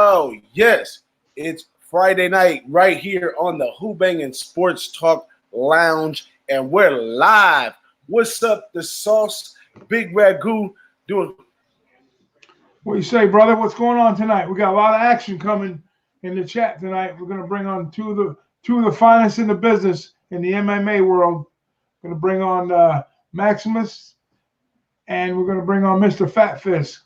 Oh, yes. It's Friday night right here on the Who-Bangin Sports Talk Lounge, and we're live. What's up, the sauce? Big Ragoo doing. What do you say, brother? What's going on tonight? We got a lot of action coming in the chat tonight. We're going to bring on two of the finest in the business in the MMA world. We're going to bring on Maximus, and we're going to bring on Mr. Fat Fist,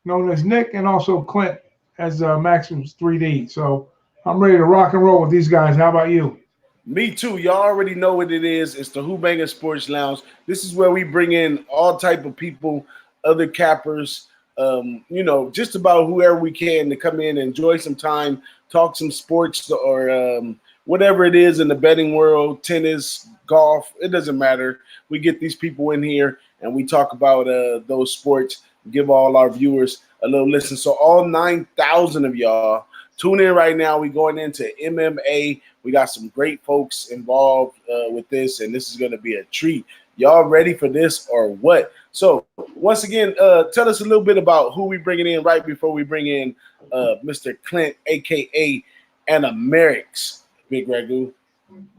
known as Nick, and also Clint as Maximus 3D. So I'm ready to rock and roll with these guys. How about you? Me too. Y'all already know what it is. It's the Who-Bangin Sports Lounge. This is where we bring in all type of people, other cappers, just about whoever we can to come in and enjoy some time, talk some sports or whatever it is in the betting world, tennis, golf, it doesn't matter. We get these people in here and we talk about those sports, give all our viewers a little listen. So all 9,000 of y'all, tune in right now. We're going into MMA. We got some great folks involved with this, and this is going to be a treat. Y'all ready for this or what? So once again, tell us a little bit about who we bringing in right before we bring in Mr. Clint, a.k.a. Amerix, Big Ragoo.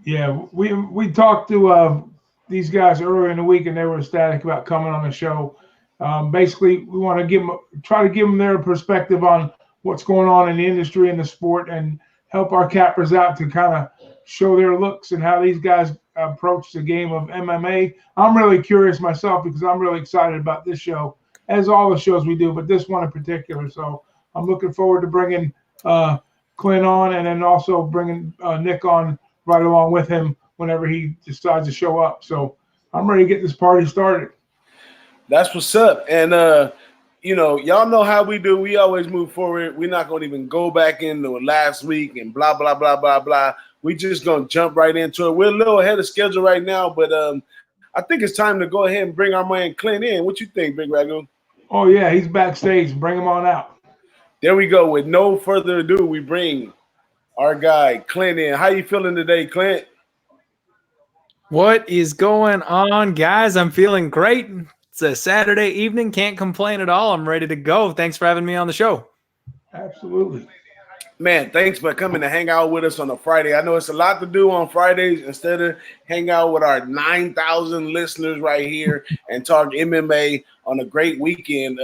Yeah, we talked to these guys earlier in the week, and they were ecstatic about coming on the show. Basically, we want to try to give them their perspective on what's going on in the industry and the sport, and help our cappers out to kind of show their looks and how these guys approach the game of MMA. I'm really curious myself because I'm really excited about this show, as all the shows we do, but this one in particular. So I'm looking forward to bringing Clint on, and then also bringing Nick on right along with him whenever he decides to show up. So I'm ready to get this party started. That's what's up. And, y'all know how we do. We always move forward. We're not going to even go back into last week and blah, blah, blah, blah, blah. We just going to jump right into it. We're a little ahead of schedule right now, but I think it's time to go ahead and bring our man Clint in. What you think, Big Ragoo? Oh, yeah, he's backstage. Bring him on out. There we go. With no further ado, we bring our guy Clint in. How you feeling today, Clint? What is going on, guys? I'm feeling great. It's a Saturday evening. Can't complain at all. I'm ready to go. Thanks for having me on the show. Absolutely. Man, thanks for coming to hang out with us on a Friday. I know it's a lot to do on Fridays instead of hang out with our 9,000 listeners right here and talk MMA on a great weekend.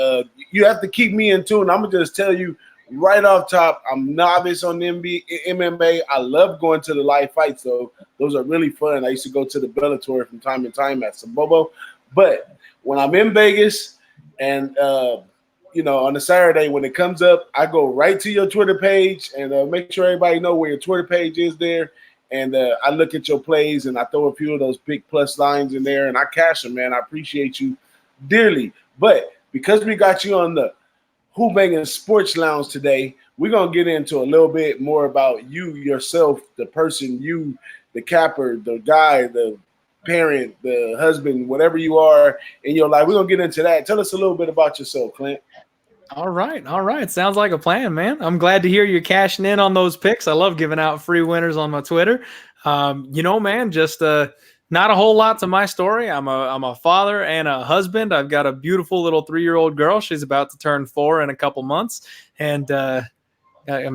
You have to keep me in tune. I'm going to just tell you right off top, I'm novice on MMA. I love going to the live fights, though. Those are really fun. I used to go to the Bellator from time to time at Sabobo. But when I'm in Vegas and, on a Saturday when it comes up, I go right to your Twitter page and make sure everybody know where your Twitter page is there. And I look at your plays and I throw a few of those big plus lines in there and I cash them, man. I appreciate you dearly. But because we got you on the Who-Bangin Sports Lounge today, we're going to get into a little bit more about you yourself, the person, you, the capper, the guy, the parent, the husband, whatever you are in your life. We're going to get into that. Tell us a little bit about yourself, Clint. All right. Sounds like a plan, man. I'm glad to hear you're cashing in on those picks. I love giving out free winners on my Twitter. Man, just not a whole lot to my story. I'm a father and a husband. I've got a beautiful little 3-year-old girl. She's about to turn 4 in a couple months. And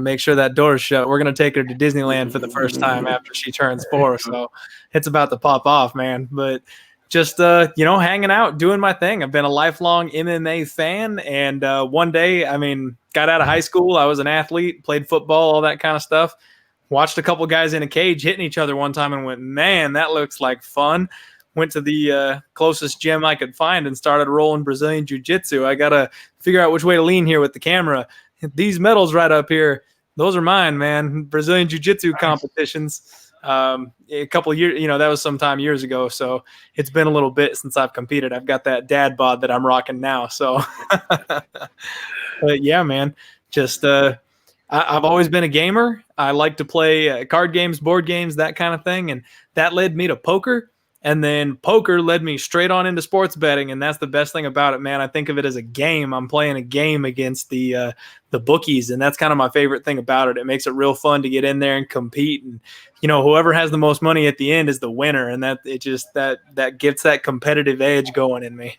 make sure that door is shut. We're going to take her to Disneyland for the first time after she turns 4. So it's about to pop off, man. But just, hanging out, doing my thing. I've been a lifelong MMA fan. And one day, got out of high school. I was an athlete, played football, all that kind of stuff. Watched a couple guys in a cage hitting each other one time and went, man, that looks like fun. Went to the closest gym I could find and started rolling Brazilian Jiu-Jitsu. I got to figure out which way to lean here with the camera. These medals right up here, those are mine, man. Brazilian Jiu-Jitsu competitions. A couple of years, that was some time years ago. So it's been a little bit since I've competed. I've got that dad bod that I'm rocking now. So, but yeah, man, just, I've always been a gamer. I like to play card games, board games, that kind of thing. And that led me to poker. And then poker led me straight on into sports betting. And that's the best thing about it, man. I think of it as a game. I'm playing a game against the bookies. And that's kind of my favorite thing about it. It makes it real fun to get in there and compete. And, whoever has the most money at the end is the winner. And that gets that competitive edge going in me.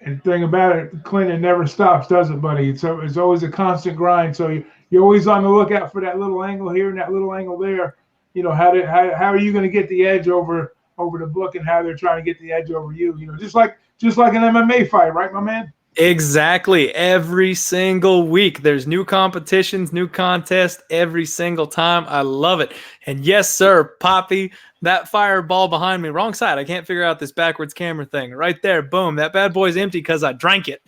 And the thing about it, Clint, it never stops, does it, buddy? It's always a constant grind. So you're always on the lookout for that little angle here and that little angle there. You know, how are you going to get the edge over the book, and how they're trying to get the edge over you? You know, just like an MMA fight, right, my man? Exactly. Every single week, there's new competitions, new contests every single time. I love it. And yes, sir, Poppy, that fireball behind me, wrong side. I can't figure out this backwards camera thing. Right there, boom. That bad boy's empty because I drank it.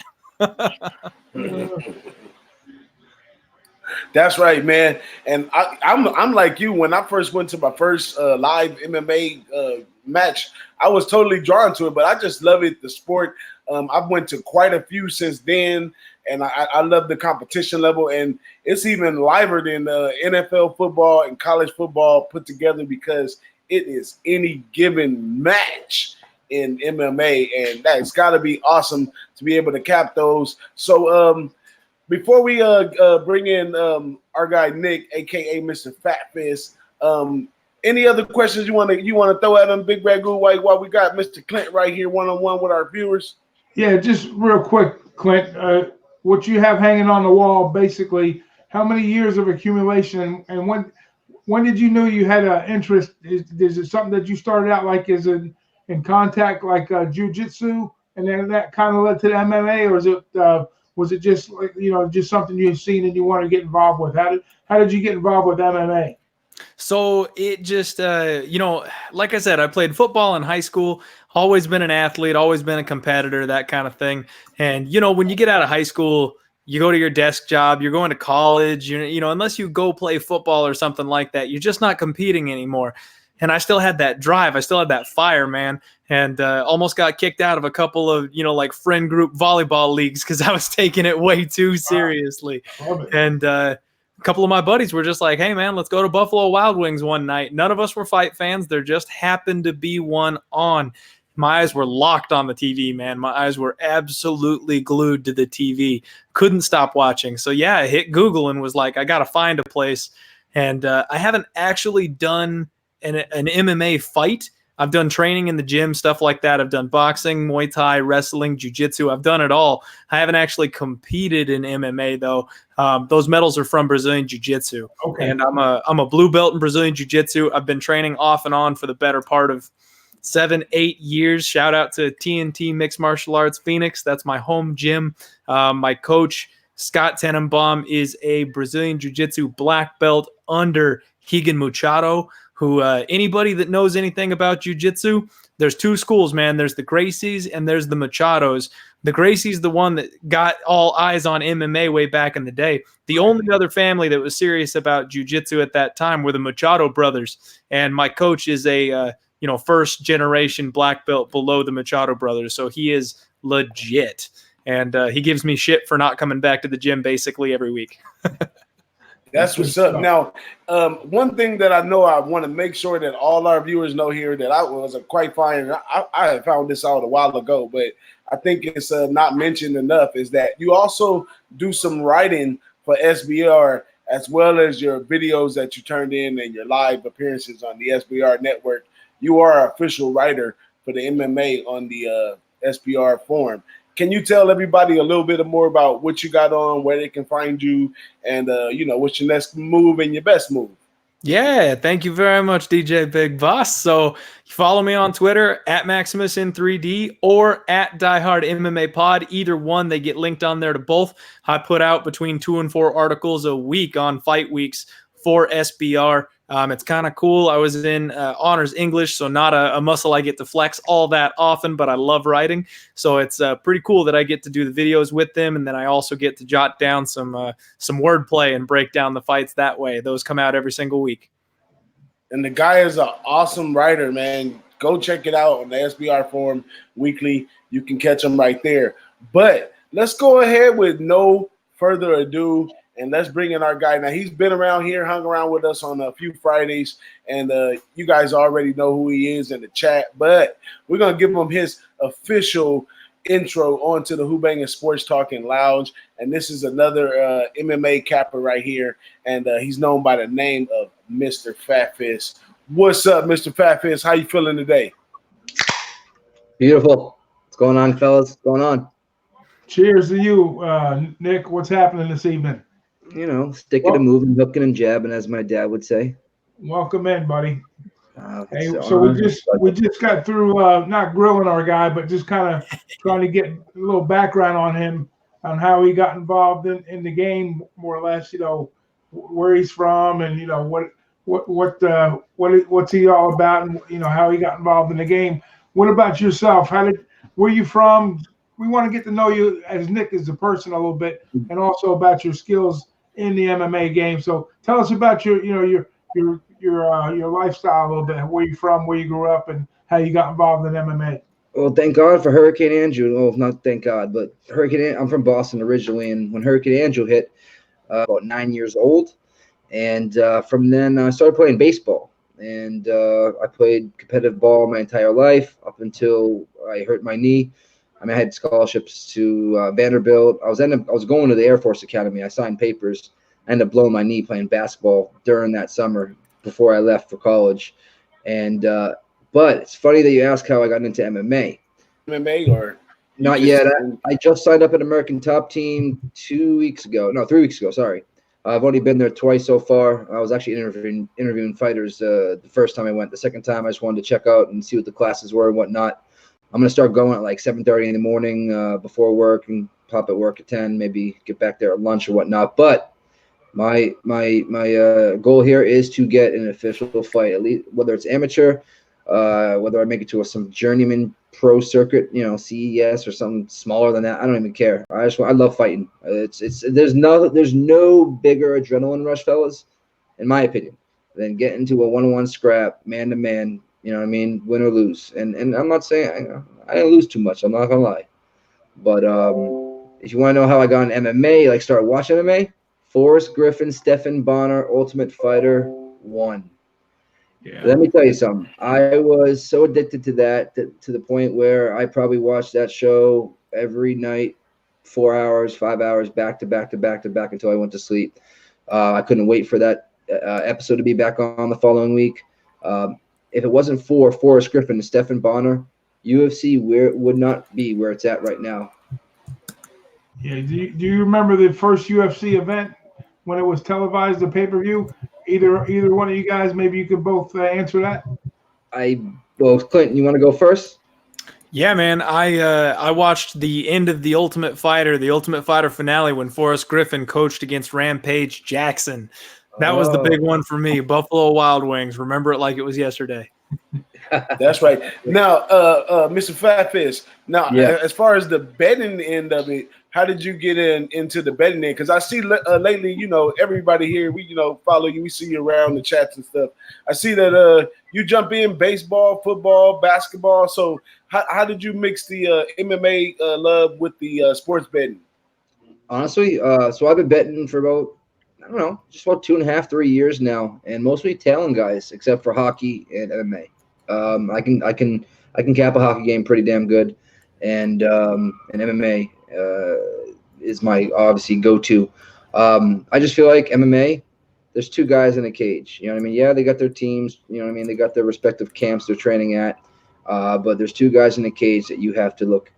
That's right, man. And I'm like you. When I first went to my first live MMA match, I was totally drawn to it. But I just love it, the sport. I've went to quite a few since then, and I love the competition level. And it's even liver than NFL football and college football put together, because it is any given match in MMA, and that's got to be awesome to be able to cap those. So before we bring in our guy Nick, aka Mr. Fat Fist, any other questions you want to throw at him, Big Ragoo, while we got Mr. Clint right here one-on-one with our viewers? Yeah, just real quick, Clint, what you have hanging on the wall, basically, how many years of accumulation, and when did you know you had an interest? Is it something that you started out like as in contact, like jiu-jitsu, and then that kind of led to the MMA, or was it just like, you know, just something you've seen and you want to get involved with? How did you get involved with MMA? So it just, you know, like I said, I played football in high school, always been an athlete, always been a competitor, that kind of thing. And, you know, when you get out of high school, you go to your desk job, you're going to college, you know, unless you go play football or something like that, you're just not competing anymore. And I still had that drive. I still had that fire, man. And almost got kicked out of a couple of, you know, like friend group volleyball leagues because I was taking it way too seriously. And a couple of my buddies were just like, hey, man, let's go to Buffalo Wild Wings one night. None of us were fight fans. There just happened to be one on. My eyes were locked on the TV, man. My eyes were absolutely glued to the TV. Couldn't stop watching. So, yeah, I hit Google and was like, I got to find a place. And I haven't actually done an MMA fight. I've done training in the gym, stuff like that. I've done boxing, Muay Thai, wrestling, jiu-jitsu. I've done it all. I haven't actually competed in MMA, though. Those medals are from Brazilian jiu-jitsu. Okay. And I'm a blue belt in Brazilian jiu-jitsu. I've been training off and on for the better part of 7-8 years. Shout out to TNT Mixed Martial Arts Phoenix. That's my home gym. My coach, Scott Tenenbaum, is a Brazilian jiu-jitsu black belt under Keegan Machado, who anybody that knows anything about jiu-jitsu, there's two schools, man. There's the Gracies and there's the Machados. The Gracies, the one that got all eyes on MMA way back in the day. The only other family that was serious about jiu-jitsu at that time were the Machado brothers. And my coach is a first generation black belt below the Machado brothers. So he is legit. And he gives me shit for not coming back to the gym basically every week. That's what's up. Now, one thing that I know I want to make sure that all our viewers know here that I was quite fine. I had found this out a while ago, but I think it's not mentioned enough, is that you also do some writing for SBR, as well as your videos that you turned in and your live appearances on the SBR network. You are an official writer for the MMA on the SBR Forum. Can you tell everybody a little bit more about what you got on, where they can find you, and what's your next move and your best move? Yeah, thank you very much, DJ BigBoss. So follow me on Twitter at MaximusIn3D or at Die Hard MMA Pod. Either one, they get linked on there to both. I put out between 2 and 4 articles a week on fight weeks for SBR. It's kind of cool. I was in honors English, so not a muscle I get to flex all that often, but I love writing. So it's pretty cool that I get to do the videos with them, and then I also get to jot down some wordplay and break down the fights that way. Those come out every single week. And the guy is an awesome writer, man. Go check it out on the SBR Forum weekly. You can catch him right there. But let's go ahead with no further ado. And let's bring in our guy. Now, he's been around here, hung around with us on a few Fridays, and you guys already know who he is in the chat. But we're going to give him his official intro onto the Who-Bangin Sports Talking Lounge. And this is another MMA capper right here, and he's known by the name of Mr. Fat Fist. What's up, Mr. Fat Fist? How you feeling today? Beautiful. What's going on, fellas? What's going on? Cheers to you, Nick. What's happening this evening? You know, sticking and moving, hooking and jabbing, as my dad would say. Welcome in, buddy. Hey, It's so on. we just got through not grilling our guy, but just kind of trying to get a little background on him, on how he got involved in the game, more or less. You know, where he's from, and you know what's he all about, and you know how he got involved in the game. What about yourself? Where you from? We want to get to know you as Nick as a person a little bit, and also about your skills in the MMA game. So tell us about your lifestyle a little bit, where you from, where you grew up, and how you got involved in MMA. Well, thank God for Hurricane Andrew. Well, not thank God, but I'm from Boston originally, and when Hurricane Andrew hit, about 9 years old, and from then I started playing baseball, and I played competitive ball my entire life up until I hurt my knee. I mean, I had scholarships to Vanderbilt. I was going to the Air Force Academy. I signed papers. I ended up blowing my knee playing basketball during that summer before I left for college. And but it's funny that you ask how I got into MMA. MMA or not yet. I just signed up at American Top Team 3 weeks ago. Sorry. I've only been there twice so far. I was actually interviewing fighters the first time I went. The second time I just wanted to check out and see what the classes were and whatnot. I'm going to start going at like 7:30 in the morning before work and pop at work at 10, maybe get back there at lunch or whatnot. But my goal here is to get an official fight, at least whether it's amateur, whether I make it to some journeyman pro circuit, you know, CES or something smaller than that. I don't even care. I love fighting. There's no bigger adrenaline rush, fellas, in my opinion, than getting into a one-on-one scrap, man-to-man. You know what I mean? Win or lose. And I'm not saying I didn't lose too much. I'm not going to lie. But if you want to know how I got in MMA, like start watching MMA, Forrest Griffin, Stephan Bonnar, Ultimate Fighter 1. Yeah. Let me tell you something. I was so addicted to that to the point where I probably watched that show every night, 4 hours, 5 hours, back to back until I went to sleep. I couldn't wait for that episode to be back on the following week. If it wasn't for Forrest Griffin and Stephan Bonnar, UFC would not be where it's at right now. Yeah. Do you remember the first UFC event when it was televised, the pay-per-view? Either one of you guys, maybe you could both answer that. Clint, you want to go first? Yeah, man. I watched the end of the Ultimate Fighter finale when Forrest Griffin coached against Rampage Jackson. That was the big one for me. Buffalo Wild Wings. Remember it like it was yesterday. That's right. Now, Mr. Fat Fist. Now, as far as the betting end of it, how did you get into the betting end? Because I see lately, you know, everybody here, we follow you. We see you around the chats and stuff. I see that you jump in baseball, football, basketball. So how did you mix the MMA love with the sports betting? Honestly, so I've been betting for about, I don't know, just about 2.5, 3 years now, and mostly tailing guys, except for hockey and MMA. I can cap a hockey game pretty damn good, and MMA is my obviously go-to. I just feel like MMA, there's two guys in a cage. You know what I mean? Yeah, they got their teams. You know what I mean? They got their respective camps they're training at, but there's two guys in a cage that you have to look,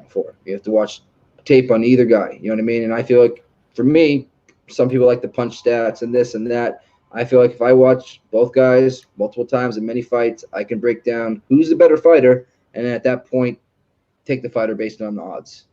for. You have to watch tape on either guy. You know what I mean? And I feel like for me, some people like to punch stats and this and that. I feel like if I watch both guys multiple times in many fights, I can break down who's the better fighter, and at that point, take the fighter based on the odds.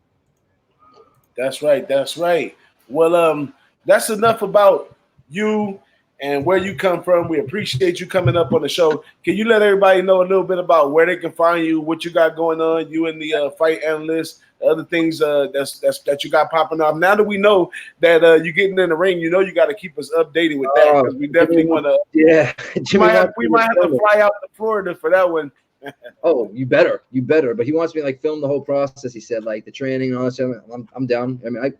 That's right. That's right. Well, that's enough about you and where you come from. We appreciate you coming up on the show. Can you let everybody know a little bit about where they can find you, what you got going on, you and the fight analyst, other things that you got popping off? Now that we know that you're getting in the ring, you got to keep us updated with that, because we definitely want to. Yeah, we might have to fly out to Florida for that one. Oh, you better. But he wants me to like film the whole process. He said like the training and all that stuff. I'm down. I mean,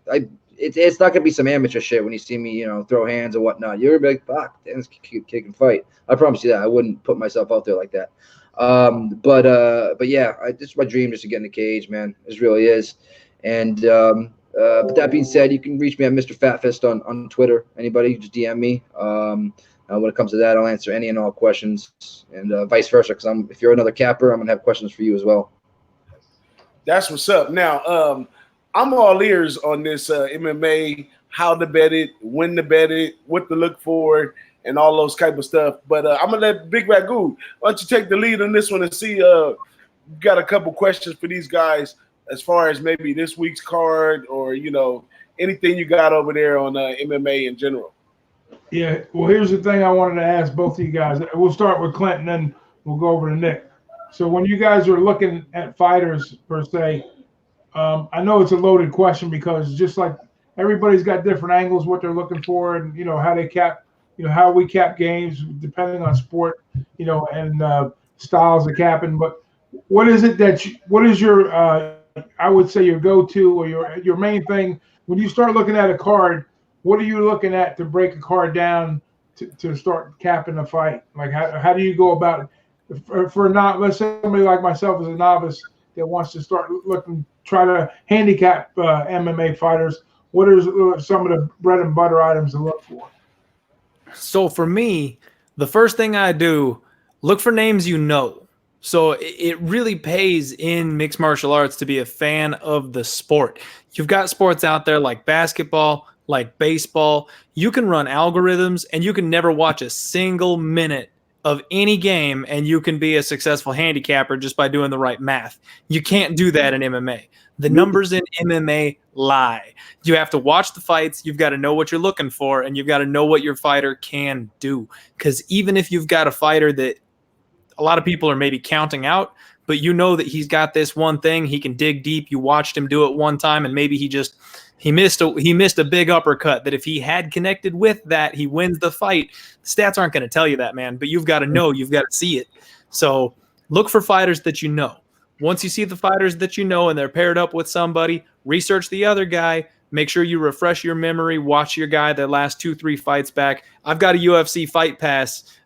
it's not gonna be some amateur shit when you see me, throw hands and whatnot. You're gonna be like, fuck, this kick and fight. I promise you that. I wouldn't put myself out there like that. But yeah, it's my dream just to get in the cage, man. It really is. And but that being said, you can reach me at Mr. Fatfist on Twitter. Anybody, just DM me. When it comes to that, I'll answer any and all questions, and vice versa. Because if you're another capper, I'm gonna have questions for you as well. That's what's up. Now, I'm all ears on this MMA, how to bet it, when to bet it, what to look for, and all those type of stuff. But I'm gonna let Big Ragoo, why don't you take the lead on this one and see? Got a couple questions for these guys as far as maybe this week's card or anything you got over there on MMA in general. Yeah, well, here's the thing I wanted to ask both of you guys. We'll start with Clint, and then we'll go over to Nick. So when you guys are looking at fighters per se, I know it's a loaded question because just like everybody's got different angles, what they're looking for, and how they cap, how we cap games depending on sport, and styles of capping. But what is it what is your, I would say your go-to or your main thing when you start looking at a card? What are you looking at to break a card down to start capping a fight? Like how do you go about it? For not, let's say somebody like myself is a novice that wants to start try to handicap MMA fighters. What are some of the bread and butter items to look for? So for me, the first thing I do, look for names you know. So it really pays in mixed martial arts to be a fan of the sport. You've got sports out there like basketball, like baseball. You can run algorithms and you can never watch a single minute of any game and you can be a successful handicapper just by doing the right math. You can't do that in MMA. The numbers in MMA lie. You have to watch the fights. You've got to know what you're looking for, and you've got to know what your fighter can do. Because even if you've got a fighter that a lot of people are maybe counting out, but you know that he's got this one thing, he can dig deep. You watched him do it one time, and maybe he missed a big uppercut that if he had connected with that, he wins the fight. The stats aren't going to tell you that, man, but you've got to know, you've got to see it. So look for fighters that you know. Once you see the fighters that you know and they're paired up with somebody, research the other guy. Make sure you refresh your memory. Watch your guy the last 2-3 fights back. I've got a UFC Fight Pass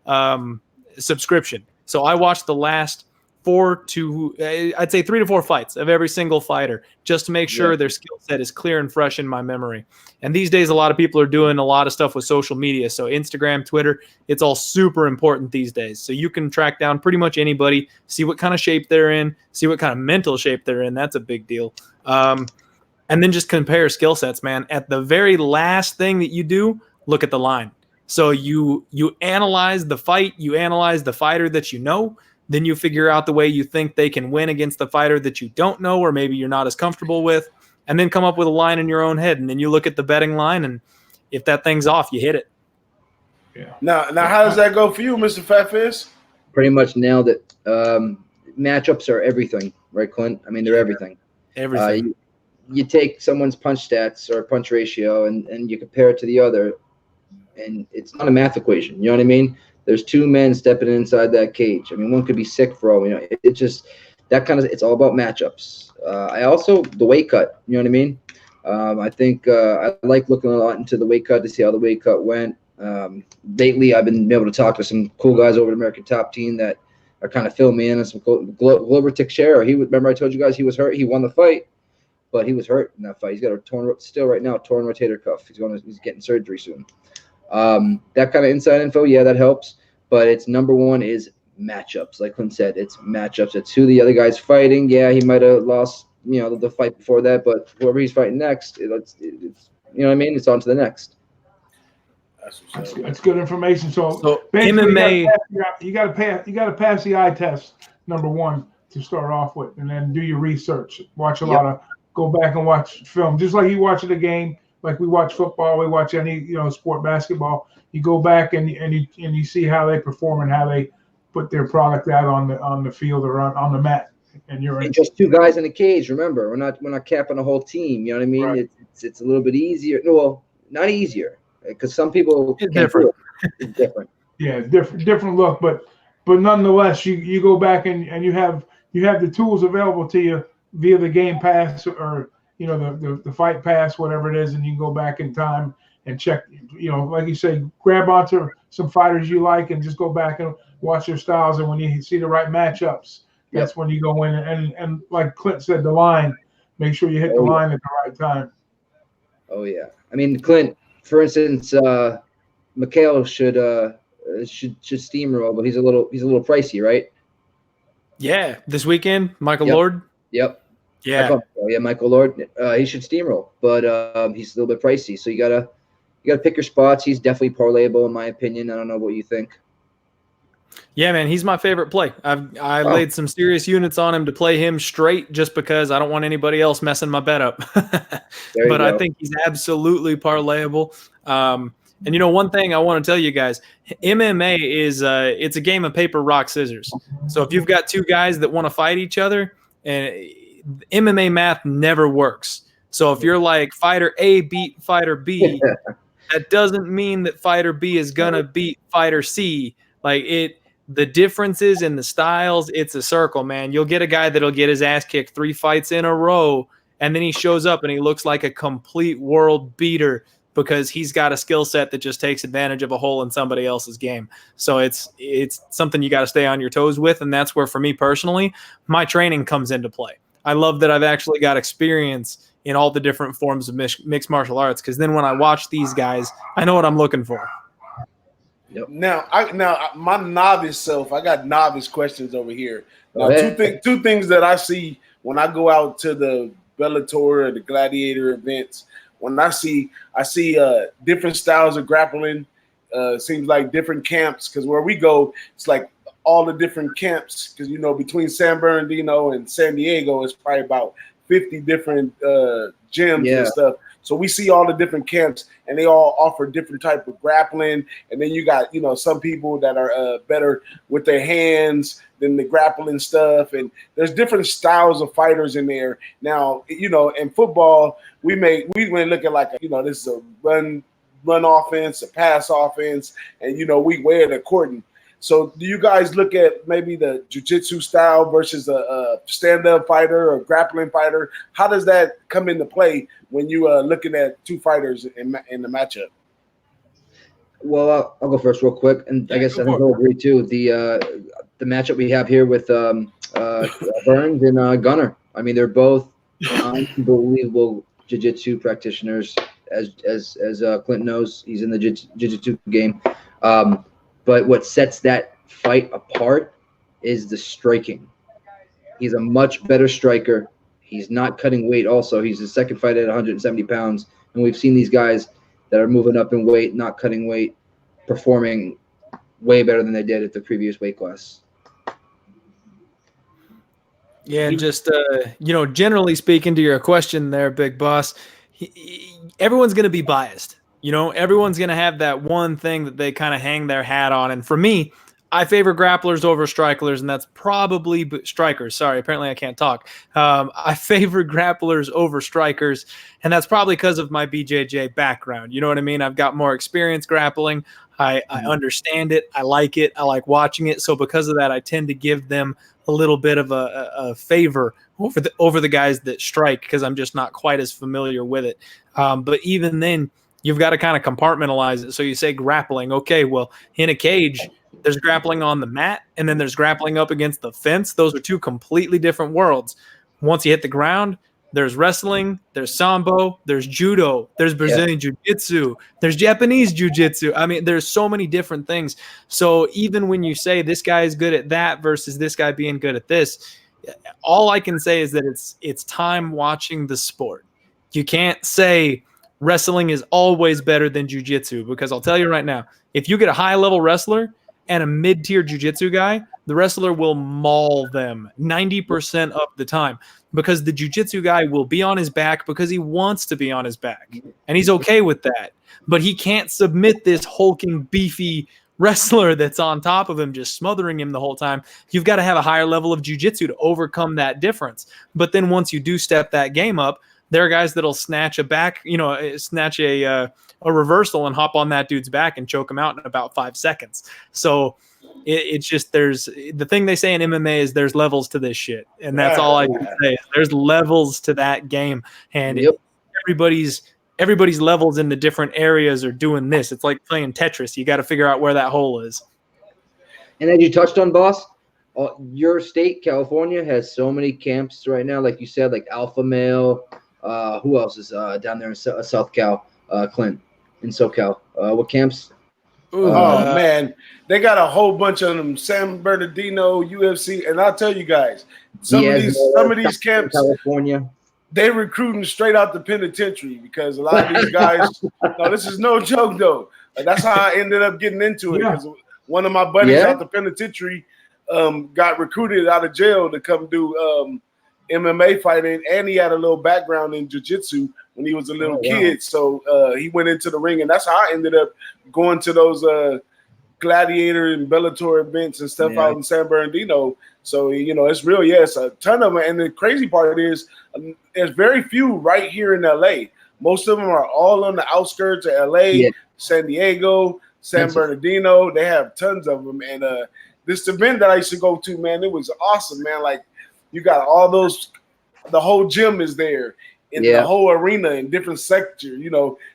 subscription. So I watched the last 3 to 4 fights of every single fighter just to make sure their skill set is clear and fresh in my memory. And these days, a lot of people are doing a lot of stuff with social media. So Instagram, Twitter, it's all super important these days. So you can track down pretty much anybody, see what kind of shape they're in, see what kind of mental shape they're in. That's a big deal. And then just compare skill sets, man. At the very last thing that you do, look at the line. So you analyze the fight, you analyze the fighter that you know, then you figure out the way you think they can win against the fighter that you don't know or maybe you're not as comfortable with, and then come up with a line in your own head. And then you look at the betting line, and if that thing's off, you hit it. Yeah. Now, how does that go for you, Mr. Fat Fist? Pretty much nailed it. Matchups are everything, right, Clint? I mean, they're everything. Everything. You take someone's punch stats or punch ratio and you compare it to the other, and it's not a math equation. You know what I mean? There's 2 men stepping inside that cage. I mean, one could be sick for all we know. It just that kind of, it's all about matchups. I also, the weight cut, you know what I mean? I think I like looking a lot into the weight cut to see how the weight cut went. Lately, I've been able to talk to some cool guys over at American Top Team that are kind of filling me in on some Glover Teixeira. Remember I told you guys he was hurt. He won the fight, but he was hurt in that fight. He's got a torn rotator cuff. He's getting surgery soon. That kind of inside info, yeah, that helps. But it's number one is matchups. Like Clint said, it's matchups. It's who the other guy's fighting. Yeah, he might have lost, the fight before that, but whoever he's fighting next, it's you know what I mean? It's on to the next. That's good information. So MMA, you got to pass the eye test, number one, to start off with, and then do your research. Watch go back and watch film, just like you watch the game. Like we watch football, we watch any sport, basketball. You go back and you see how they perform and how they put their product out on the field or on the mat. And you're just 2 guys in a cage. Remember, we're not capping a whole team. You know what I mean? Right. It's a little bit easier. No, well, not easier, because some people it's different. It's different. Yeah, different look, but nonetheless, you go back and you have the tools available to you via the Game Pass or the Fight Pass, whatever it is, and you can go back in time and check. Like you say, grab onto some fighters you like and just go back and watch their styles. And when you see the right matchups, that's when you go in and like Clint said, the line. Make sure you hit the line at the right time. Oh yeah, I mean, Clint, for instance, Mikhail should steamroll, but he's a little pricey, right? Yeah, this weekend, Michael Yep. Lord. Yep. Yeah. Michael Lord. He should steamroll, but he's a little bit pricey. So you gotta pick your spots. He's definitely parlayable in my opinion. I don't know what you think. Yeah, man, he's my favorite play. I laid some serious units on him to play him straight just because I don't want anybody else messing my bet up. But I think he's absolutely parlayable. And you know, one thing I want to tell you guys, MMA is it's a game of paper, rock, scissors. So if you've got two guys that want to fight each other, and MMA math never works. So if you're like fighter A beat fighter B, that doesn't mean that fighter B is gonna beat fighter C. Like the differences in the styles, it's a circle, man. You'll get a guy that'll get his ass kicked 3 fights in a row, and then he shows up and he looks like a complete world beater because he's got a skill set that just takes advantage of a hole in somebody else's game. So it's something you got to stay on your toes with, and that's where, for me personally, my training comes into play. I love that I've actually got experience in all the different forms of mixed martial arts, because then when I watch these guys, I know what I'm looking for. Yep. Now, my novice self, I got novice questions over here. Now, two things that I see when I go out to the Bellator or the Gladiator events. When I see different styles of grappling. Seems like different camps, because where we go, it's like all the different camps. Because between San Bernardino and San Diego, it's probably about 50 different gyms and stuff. So we see all the different camps, and they all offer different type of grappling. And then you got, some people that are better with their hands than the grappling stuff. And there's different styles of fighters in there. Now, in football, we may look at like, this is a run offense, a pass offense, and, we weigh it according. So do you guys look at maybe the jiu-jitsu style versus a stand-up fighter or grappling fighter? How does that come into play when you are looking at two fighters in the matchup? Well, I'll go first real quick, and I guess I think we'll agree too. The matchup we have here with Burns and Gunner. I mean, they're both unbelievable jiu-jitsu practitioners. As Clint knows, he's in the jiu-jitsu game. But what sets that fight apart is the striking. He's a much better striker. He's not cutting weight also. He's the second fight at 170 pounds. And we've seen these guys that are moving up in weight, not cutting weight, performing way better than they did at the previous weight class. Yeah, and just, generally speaking to your question there, Big Boss, everyone's going to be biased. Everyone's going to have that one thing that they kind of hang their hat on. And for me, I favor grapplers over strikers, and that's probably strikers. Sorry, apparently I can't talk. I favor grapplers over strikers, and that's probably because of my BJJ background. You know what I mean? I've got more experience grappling. I understand it. I like it. I like watching it. So because of that, I tend to give them a little bit of a favor over the guys that strike, because I'm just not quite as familiar with it. But even then, you've got to kind of compartmentalize it. So you say grappling. Okay, well, in a cage, there's grappling on the mat, and then there's grappling up against the fence. Those are two completely different worlds. Once you hit the ground, there's wrestling, there's sambo, there's judo, there's Brazilian jiu-jitsu, there's Japanese jiu-jitsu. I mean, there's so many different things. So even when you say this guy is good at that versus this guy being good at this, all I can say is that it's time watching the sport. You can't say wrestling is always better than jiu-jitsu, because I'll tell you right now, if you get a high-level wrestler and a mid-tier jiu-jitsu guy, the wrestler will maul them 90% of the time, because the jiu-jitsu guy will be on his back because he wants to be on his back, and he's okay with that. But he can't submit this hulking, beefy wrestler that's on top of him, just smothering him the whole time. You've got to have a higher level of jiu-jitsu to overcome that difference. But then once you do step that game up, there are guys that'll snatch a reversal and hop on that dude's back and choke him out in about 5 seconds. So it's just, there's the thing they say in MMA is there's levels to this shit. And that's all I can say. There's levels to that game. And everybody's levels in the different areas are doing this. It's like playing Tetris. You got to figure out where that hole is. And as you touched on, boss, your state, California, has so many camps right now. Like you said, like Alpha Male. Who else is down there in South Cal? Clint in SoCal. What camps Oh man, they got a whole bunch of them. San Bernardino, UFC, and I'll tell you guys, some of these camps, California, they recruiting straight out the penitentiary because a lot of these guys. No, this is no joke though. That's how I ended up getting into it because one of my buddies out the penitentiary got recruited out of jail to come do MMA fighting, and he had a little background in jiu-jitsu when he was a little kid. So he went into the ring, and that's how I ended up going to those gladiator and Bellator events and stuff out in San Bernardino. So, it's real. It's a ton of them. And the crazy part is there's very few right here in LA. Most of them are all on the outskirts of LA, San Diego, San Bernardino. They have tons of them. And this event that I used to go to, man, it was awesome, man. Like, you got all those, the whole gym is there in the whole arena in different sectors.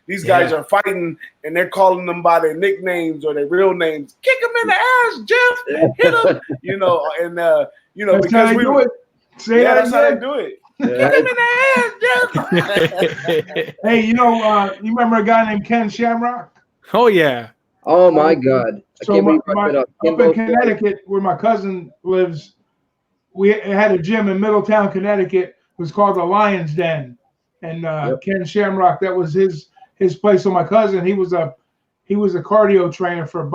These guys are fighting and they're calling them by their nicknames or their real names. Kick them in the ass, Jeff. Hit them. That's because how they do it. That's how they do it. Kick them in the ass, Jeff. Hey, you remember a guy named Ken Shamrock? Oh yeah. Oh my God. So up in Connecticut, where my cousin lives, we had a gym in Middletown, Connecticut. It was called the Lion's Den, and Ken Shamrock, that was his place. So my cousin, he was a cardio trainer for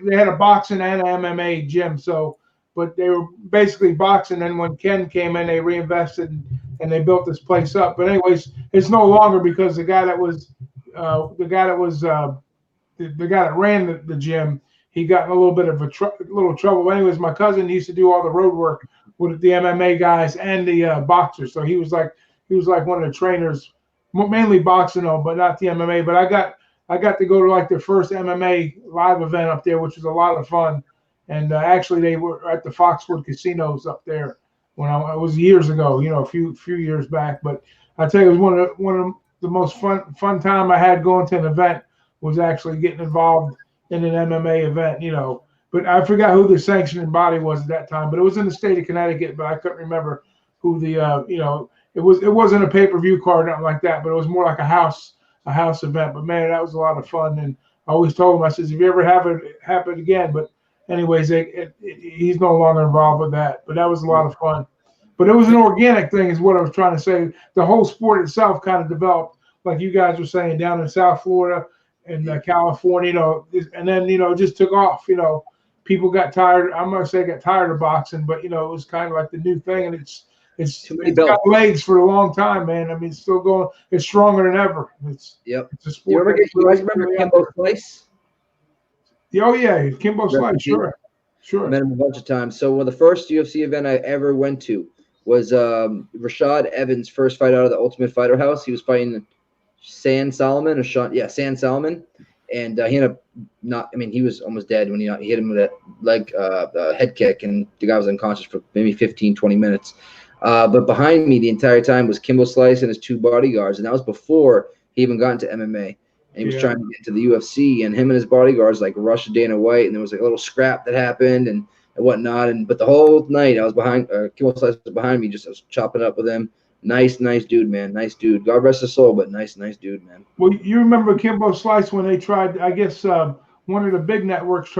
they had a boxing and an MMA gym. So, but they were basically boxing. And when Ken came in, they reinvested and they built this place up. But anyways, it's no longer because the guy that ran the gym, he got in a little bit of little trouble. But anyways, my cousin used to do all the road work with the MMA guys and the boxers. So he was like one of the trainers, mainly boxing though, but not the MMA. But I got to go to like the first MMA live event up there, which was a lot of fun. And actually, they were at the Foxwood casinos up there when it was years ago, a few years back. But I tell you, it was one of the most fun time I had going to an event was actually getting involved in an MMA event, But I forgot who the sanctioning body was at that time. But it was in the state of Connecticut. But I couldn't remember who the it wasn't a pay-per-view card, nothing like that. But it was more like a house event. But man, that was a lot of fun. And I always told him, I says, if you ever have it happen again. But anyways, he's no longer involved with that. But that was a lot of fun. But it was an organic thing, is what I was trying to say. The whole sport itself kind of developed, like you guys were saying, down in South Florida and California, and then it just took off. People got tired. I'm gonna say got tired of boxing, but it was kind of like the new thing, and it's got legs for a long time, man. I mean, it's still going. It's stronger than ever. It's a sport. You guys remember Kimbo Slice? Oh yeah, Kimbo Slice, sure. I met him a bunch of times. So the first UFC event I ever went to was Rashad Evans' first fight out of the Ultimate Fighter House. He was fighting San Solomon, San Solomon, and he ended up he was almost dead when he hit him with that leg head kick, and the guy was unconscious for maybe 15-20 minutes. But behind me the entire time was Kimbo Slice and his two bodyguards, and that was before he even got into MMA. And he was trying to get into the UFC, and him and his bodyguards like rushed Dana White, and there was like a little scrap that happened and whatnot. But the whole night I was behind Kimbo Slice was behind me, I was chopping up with him. Nice dude, man. Nice dude. God rest his soul, but nice dude, man. Well, you remember Kimbo Slice when they tried, I guess one of the big networks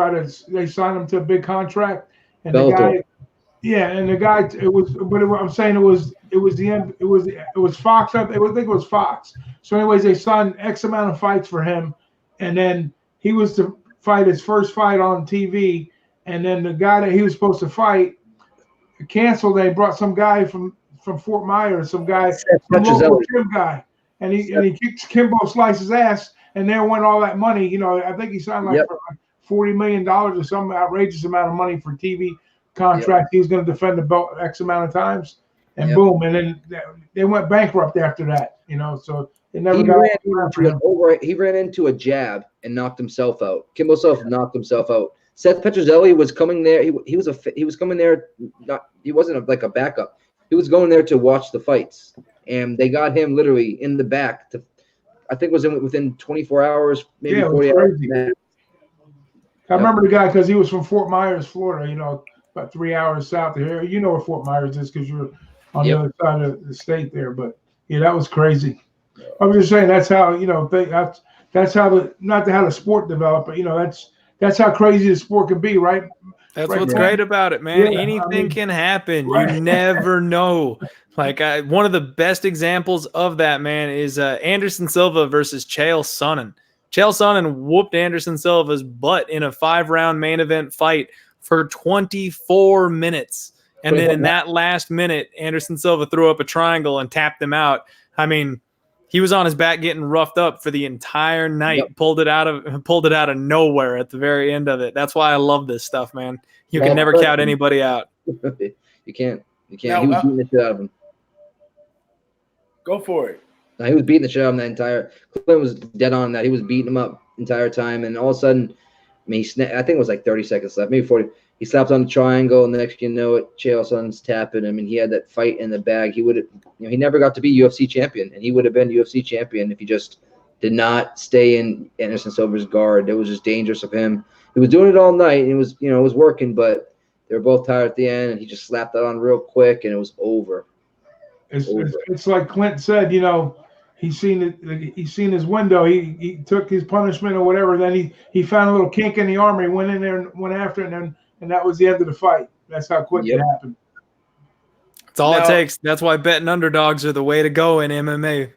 they signed him to a big contract, and Bellator. It was Fox. I think it was Fox. So anyways, they signed X amount of fights for him, and then he was to fight his first fight on TV, and then the guy that he was supposed to fight canceled. They brought some guy from Fort Myers, some local gym guy, and he kicked Kimbo Slice's ass, and there went all that money. I think he signed for $40 million or some outrageous amount of money for TV contract. He was going to defend the belt X amount of times, and boom, and then they went bankrupt after that. So it never he ran into a jab and knocked himself out. Kimbo Slice knocked himself out. Seth Petrozelli was coming there. He was coming there. He wasn't like a backup. He was going there to watch the fights, and they got him literally in the back. I think it was within 24 hours, maybe 40 hours. I remember the guy because he was from Fort Myers, Florida. About 3 hours south of here. You know where Fort Myers is because you're on the other side of the state there. But yeah, that was crazy. I was just saying that's how that's how not how the sport developed, but that's how crazy the sport can be, right? That's Right, what's man. great about it, man. Yeah, Anything can happen. right. You never know. Like one of the best examples of that, man, is Anderson Silva versus Chael Sonnen. Chael Sonnen whooped Anderson Silva's butt in a 5-round main event fight for 24 minutes. And then in that last minute, Anderson Silva threw up a triangle and tapped him out. I mean, he was on his back getting roughed up for the entire night. Yep. Pulled it out of nowhere at the very end of it. That's why I love this stuff, man. You can never count anybody out. You can't. Now, he was beating the shit out of him. Go for it. No, he was beating the shit out of him that entire. Clint was dead on that. He was beating him up the entire time, and all of a sudden, I mean, I think it was like 30 seconds left, maybe 40. He slapped on the triangle, and the next you know it, Chael Sonnen's tapping him, and he had that fight in the bag. He would have, he never got to be UFC champion, and he would have been UFC champion if he just did not stay in Anderson Silva's guard. It was just dangerous of him. He was doing it all night, and it was, it was working, but they were both tired at the end, and he just slapped that on real quick, and it was over. It's like Clint said, he's seen it. He's seen his window. He took his punishment or whatever. Then he found a little kink in the armor. He went in there and went after it, and that was the end of the fight. That's how quick it happened. That's all it takes. That's why betting underdogs are the way to go in MMA.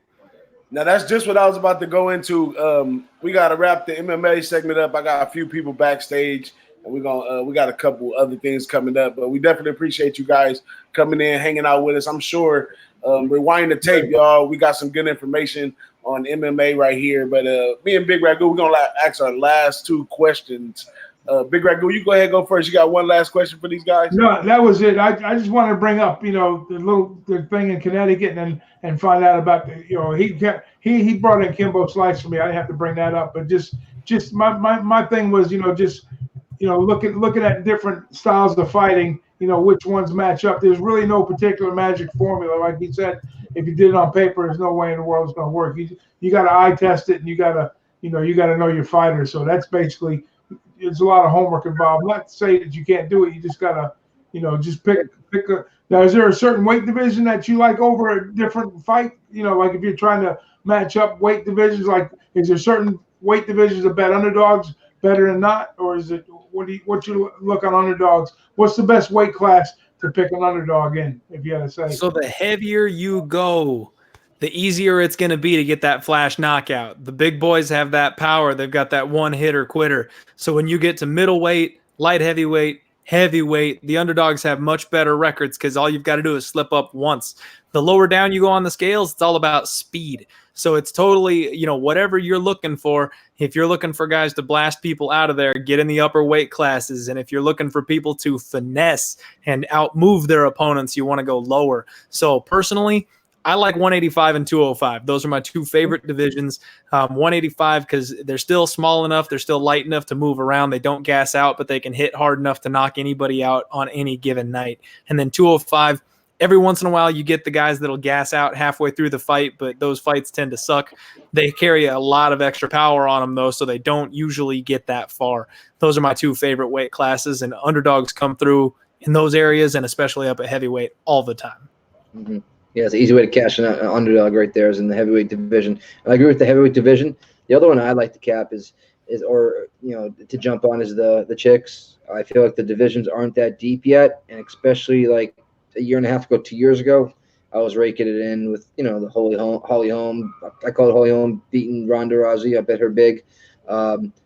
Now, that's just what I was about to go into. We got to wrap the MMA segment up. I got a few people backstage, and we got a couple other things coming up. But we definitely appreciate you guys coming in, hanging out with us. I'm sure rewind the tape, y'all. We got some good information on MMA right here. But me and Big Ragoo, we're going to ask our last 2 questions. Big Ragoo, you go ahead and go first. You got one last question for these guys? No, that was it. I just wanted to bring up, the thing in Connecticut and find out about he brought in Kimbo Slice for me. I didn't have to bring that up, but just my thing was, looking at different styles of fighting, which ones match up. There's really no particular magic formula. Like he said, if you did it on paper, there's no way in the world it's going to work. You got to eye test it, and you got to know your fighter. So that's basically, there's a lot of homework involved. Not to say that you can't do it. You just got to, just pick a. Now, is there a certain weight division that you like over a different fight? Like if you're trying to match up weight divisions, like is there certain weight divisions that bet underdogs better than not, or is it what you look on underdogs? What's the best weight class to pick an underdog in, if you had to say? So the heavier you go, the easier it's going to be to get that flash knockout. The big boys have that power. They've got that one hitter quitter. So when you get to middleweight, light heavyweight, the underdogs have much better records because all you've got to do is slip up once. The lower down you go on the scales, it's all about speed. So it's totally, whatever you're looking for. If you're looking for guys to blast people out of there, get in the upper weight classes. And if you're looking for people to finesse and outmove their opponents, you want to go lower. So personally, I like 185 and 205. Those are my 2 favorite divisions. 185 because they're still small enough. They're still light enough to move around. They don't gas out, but they can hit hard enough to knock anybody out on any given night. And then 205, every once in a while you get the guys that'll gas out halfway through the fight, but those fights tend to suck. They carry a lot of extra power on them, though, so they don't usually get that far. Those are my 2 favorite weight classes, and underdogs come through in those areas and especially up at heavyweight all the time. Mm-hmm. Yeah, it's an easy way to cash an underdog right there is in the heavyweight division. I agree with the heavyweight division. The other one I like to cap is to jump on is the chicks. I feel like the divisions aren't that deep yet, and especially like a year and a half ago, 2 years ago, I was raking it in with the Holly Holm. I call it Holly Holm beating Ronda Rousey. I bet her big.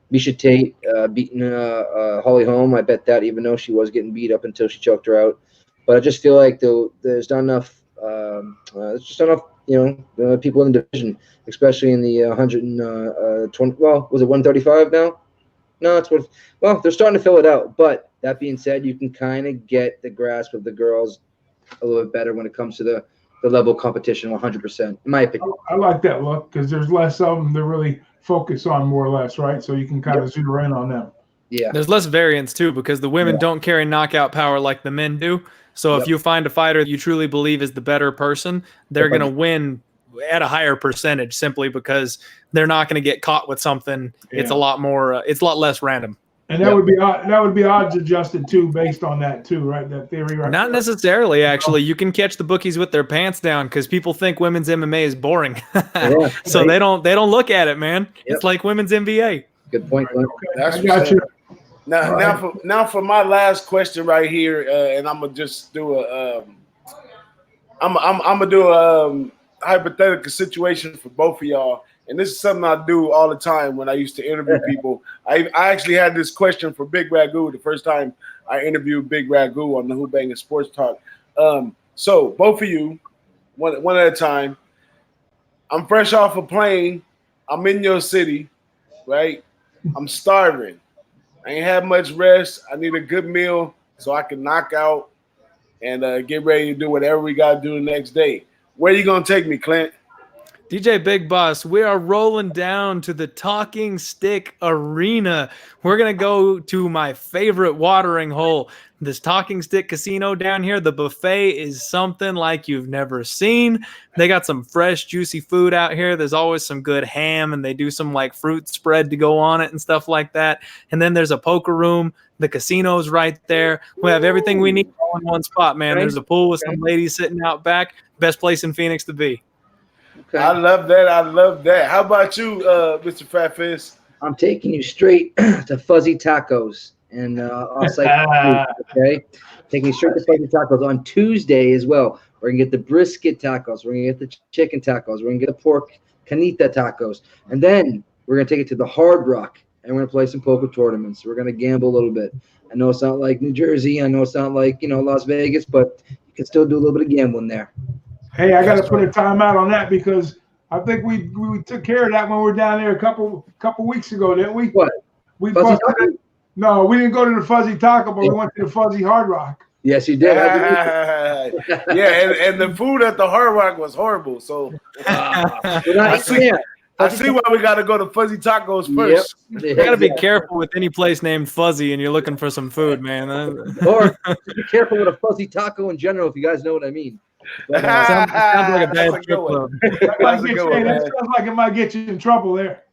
Misha Tate beating Holly Holm. I bet that, even though she was getting beat up until she choked her out. But I just feel like there's not enough. There's just not enough, people in the division, especially in the 120. Well, was it 135 now? No, it's what. Well, they're starting to fill it out. But that being said, you can kind of get the grasp of the girls a little bit better when it comes to the level of competition. 100%, in my opinion. I like that look because there's less of them. They're really focused on more or less, right? So you can kind of zero in on them. Yeah. There's less variance too because the women don't carry knockout power like the men do. So if you find a fighter you truly believe is the better person, they're going to win at a higher percentage simply because they're not going to get caught with something. Yeah. It's a lot more. It's a lot less random. And that would be odds adjusted too, based on that too, right? That theory, right? Not necessarily, actually. You can catch the bookies with their pants down because people think women's MMA is boring, so they don't look at it, man. Yep. It's like women's NBA. Good point. Okay. I got you. Now for my last question right here, and I'm gonna just do I'm gonna do a hypothetical situation for both of y'all, and this is something I do all the time when I used to interview people. I actually had this question for Big Ragoo the first time I interviewed Big Ragoo on the Who-Bangin Sports Talk. So both of you, one at a time. I'm fresh off a plane. I'm in your city, right? I'm starving. I ain't had much rest. I need a good meal so I can knock out and get ready to do whatever we got to do the next day. Where you going to take me, Clint? DJ BigBoss, we are rolling down to the Talking Stick Arena. We're going to go to my favorite watering hole, this Talking Stick Casino down here. The buffet is something like you've never seen. They got some fresh, juicy food out here. There's always some good ham, and they do some like fruit spread to go on it and stuff like that. And then there's a poker room. The casino's right there. We have everything we need all in one spot, man. There's a pool with some ladies sitting out back. Best place in Phoenix to be. Okay. I love that. I love that. How about you, Mr. Fat Fist? I'm taking you straight to Fuzzy Tacos and I'll say, okay, taking you straight to Fuzzy Tacos on Tuesday as well. We're gonna get the brisket tacos. We're gonna get the chicken tacos. We're gonna get the pork canita tacos, and then we're gonna take it to the Hard Rock and we're gonna play some poker tournaments. We're gonna gamble a little bit. I know it's not like New Jersey. I know it's not like Las Vegas, but you can still do a little bit of gambling there. Hey, I got to put a timeout on that because I think we took care of that when we were down there a couple weeks ago, didn't we? What? No, we didn't go to the Fuzzy Taco, but we went to the Fuzzy Hard Rock. Yes, you did. Yeah, and the food at the Hard Rock was horrible. So I see why we got to go to Fuzzy Tacos first. Yep. You got to be careful with any place named Fuzzy and you're looking for some food, man. Or be careful with a Fuzzy Taco in general, if you guys know what I mean. Sounds like a bad trip club. That sounds like it might get you in trouble there.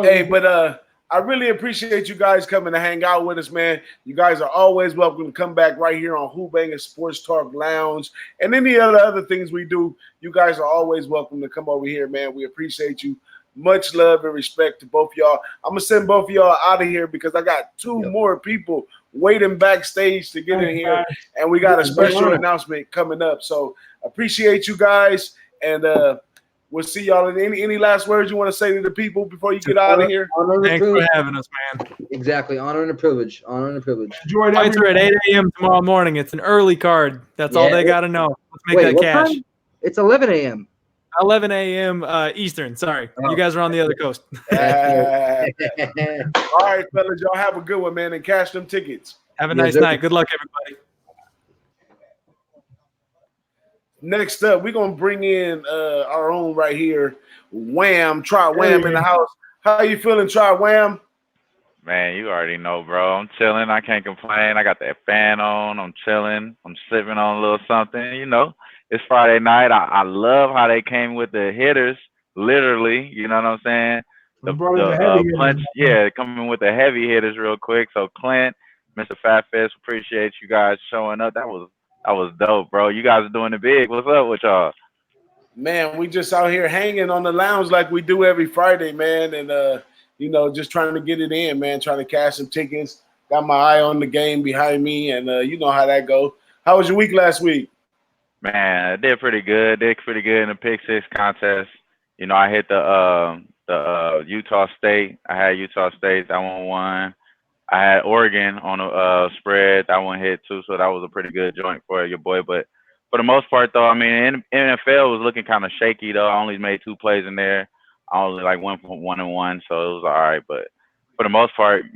Hey, but I really appreciate you guys coming to hang out with us, man. You guys are always welcome to come back right here on Who-Bangin Sports Talk Lounge and any other things we do. You guys are always welcome to come over here, man. We appreciate you. Much love and respect to both y'all. I'm gonna send both of y'all out of here because I got two more people waiting backstage to get in here, and we got a special announcement coming up. So appreciate you guys, and we'll see y'all. Any last words you want to say to the people before you get out of here? Thanks for having us, man. Exactly. Honor and a privilege. Honor and a privilege. Fights are at 8 a.m. tomorrow morning. It's an early card. That's all they got to know. Let's make that cash. Time? It's 11 a.m. 11 a.m. Eastern. Sorry. You guys are on the other coast. All right, fellas. Y'all have a good one, man, and cash them tickets. Have a nice night. Good luck, everybody. Next up, we're going to bring in our own right here, Wham. Try Wham in the house. How you feeling, Try Wham? Man, you already know, bro. I'm chilling. I can't complain. I got that fan on. I'm chilling. I'm sipping on a little something, It's Friday night. I love how they came with the hitters, literally. You know what I'm saying? The punch, coming with the heavy hitters real quick. So Clint, Mr. Fat Fist, appreciate you guys showing up. That was dope, bro. You guys are doing it big. What's up with y'all? Man, we just out here hanging on the lounge like we do every Friday, man. And, just trying to get it in, man, trying to cash some tickets. Got my eye on the game behind me, and you know how that go. How was your week last week? Man, I did pretty good. Did pretty good in the Pick Six contest. I hit the Utah State. I had Utah State. That one won. I had Oregon on a spread. That one hit too, so that was a pretty good joint for your boy. But for the most part, though, I mean, NFL was looking kind of shaky, though. I only made 2 plays in there. I only went from 1-1, so it was all right. But for the most part,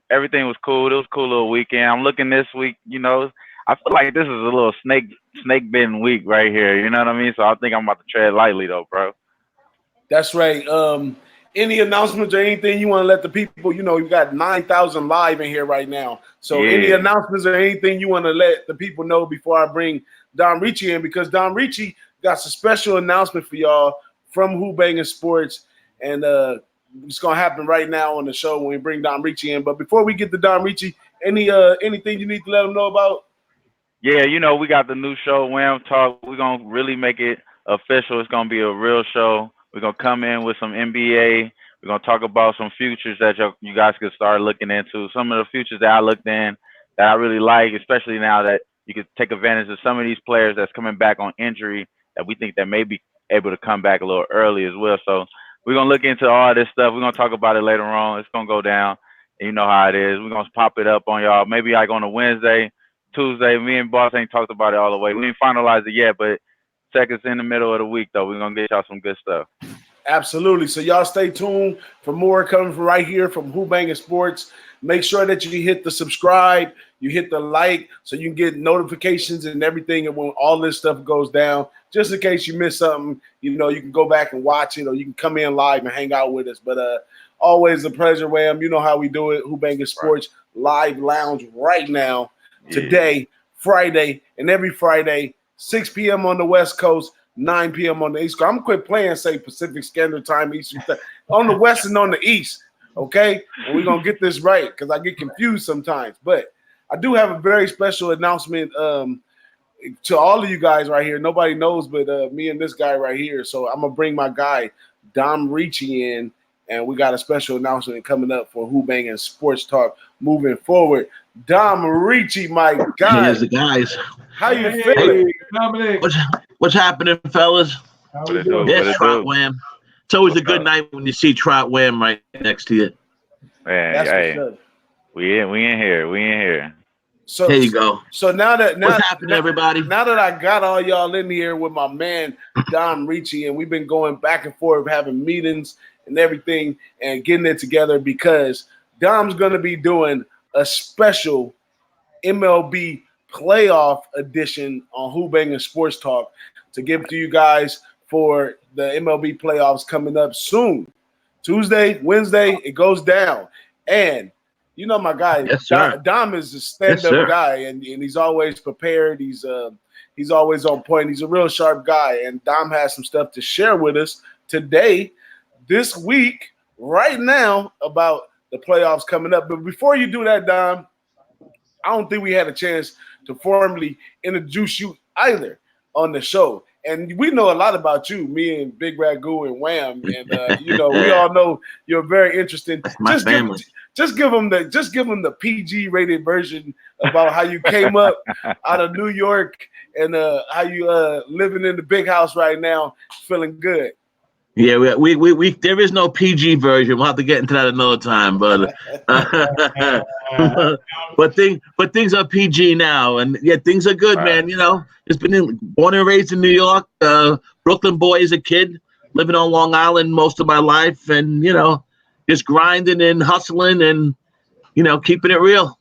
everything was cool. It was a cool little weekend. I'm looking this week, I feel like this is a little snake bitten week right here. You know what I mean? So I think I'm about to tread lightly, though, bro. That's right. Any announcements or anything you want to let the people, you got 9,000 live in here right now. So any announcements or anything you want to let the people know before I bring Don Ricci in, because Don Ricci got some special announcement for y'all from Who-Bangin Sports. And it's going to happen right now on the show when we bring Don Ricci in. But before we get to Don Ricci, anything you need to let them know about? Yeah, we got the new show, Wham Talk. We're going to really make it official. It's going to be a real show. We're going to come in with some NBA. We're We're gonna talk about some futures that you guys could start looking into. Some of the futures that I looked in that I really like, especially now that you could take advantage of some of these players that's coming back on injury that we think that may be able to come back a little early as well. So we're gonna look into all this stuff. We're gonna talk about it later on. It's gonna go down. And you know how it is. We're gonna pop it up on y'all. Maybe like on a Wednesday, Tuesday. Me and Boss ain't talked about it all the way. We ain't finalized it yet, but check us in the middle of the week though. We're gonna get y'all some good stuff. Absolutely. So y'all stay tuned for more coming from right here from Who-Bangin Sports. Make sure that you hit the subscribe, you hit the like, so you can get notifications and everything. And when all this stuff goes down, just in case you miss something, you know, you can go back and watch it, or you can come in live and hang out with us. But always a pleasure, Wham. You know how we do it. Who-Bangin Sports live lounge right now, today, Friday, and every Friday, 6 p.m. on the West Coast, 9 p.m. on the East Coast. I'm gonna quit playing, say Pacific Standard Time, Eastern on the West and on the East. Okay, and we're gonna get this right because I get confused sometimes. But I do have a very special announcement to all of you guys right here. Nobody knows but me and this guy right here. So I'm gonna bring my guy Dom Ricci in, and we got a special announcement coming up for Who-Bangin Sports Talk moving forward. Dom Ricci, my guy. Here's the guys. How you feeling? Dominic. What's happening, fellas? How What we it do? doing? What Yes, it Trot do? Wham. It's always a good night when you see Trot Wham right next to you. Man, That's hey, what's up. we in here. We in here. So There you go. So now What's happening, everybody? Now that I got all y'all in here with my man Dom Ricci, and we've been going back and forth, having meetings and everything, and getting it together because Dom's gonna be doing a special MLB playoff edition on Who-Bangin Sports Talk to give to you guys for the MLB playoffs coming up soon. Tuesday, Wednesday, it goes down. And you know my guy, Yes, sir. Dom is a stand-up Yes, sir. guy, and he's always prepared. He's always on point. He's a real sharp guy, and Dom has some stuff to share with us today, this week, right now, about the playoffs coming up. But before you do that, Dom, I don't think we had a chance to formally introduce you either on the show. And we know a lot about you, me and BigRagoo and Wham. And you know, we all know you're very interesting. That's my family. Just give them the PG rated version about how you came up out of New York and how you living in the big house right now, feeling good. Yeah, we there is no PG version. We'll have to get into that another time, but but things are PG now, and yeah, things are good, man. You know, it's been born and raised in New York, Brooklyn boy as a kid, living on Long Island most of my life, and you know, just grinding and hustling and you know, keeping it real.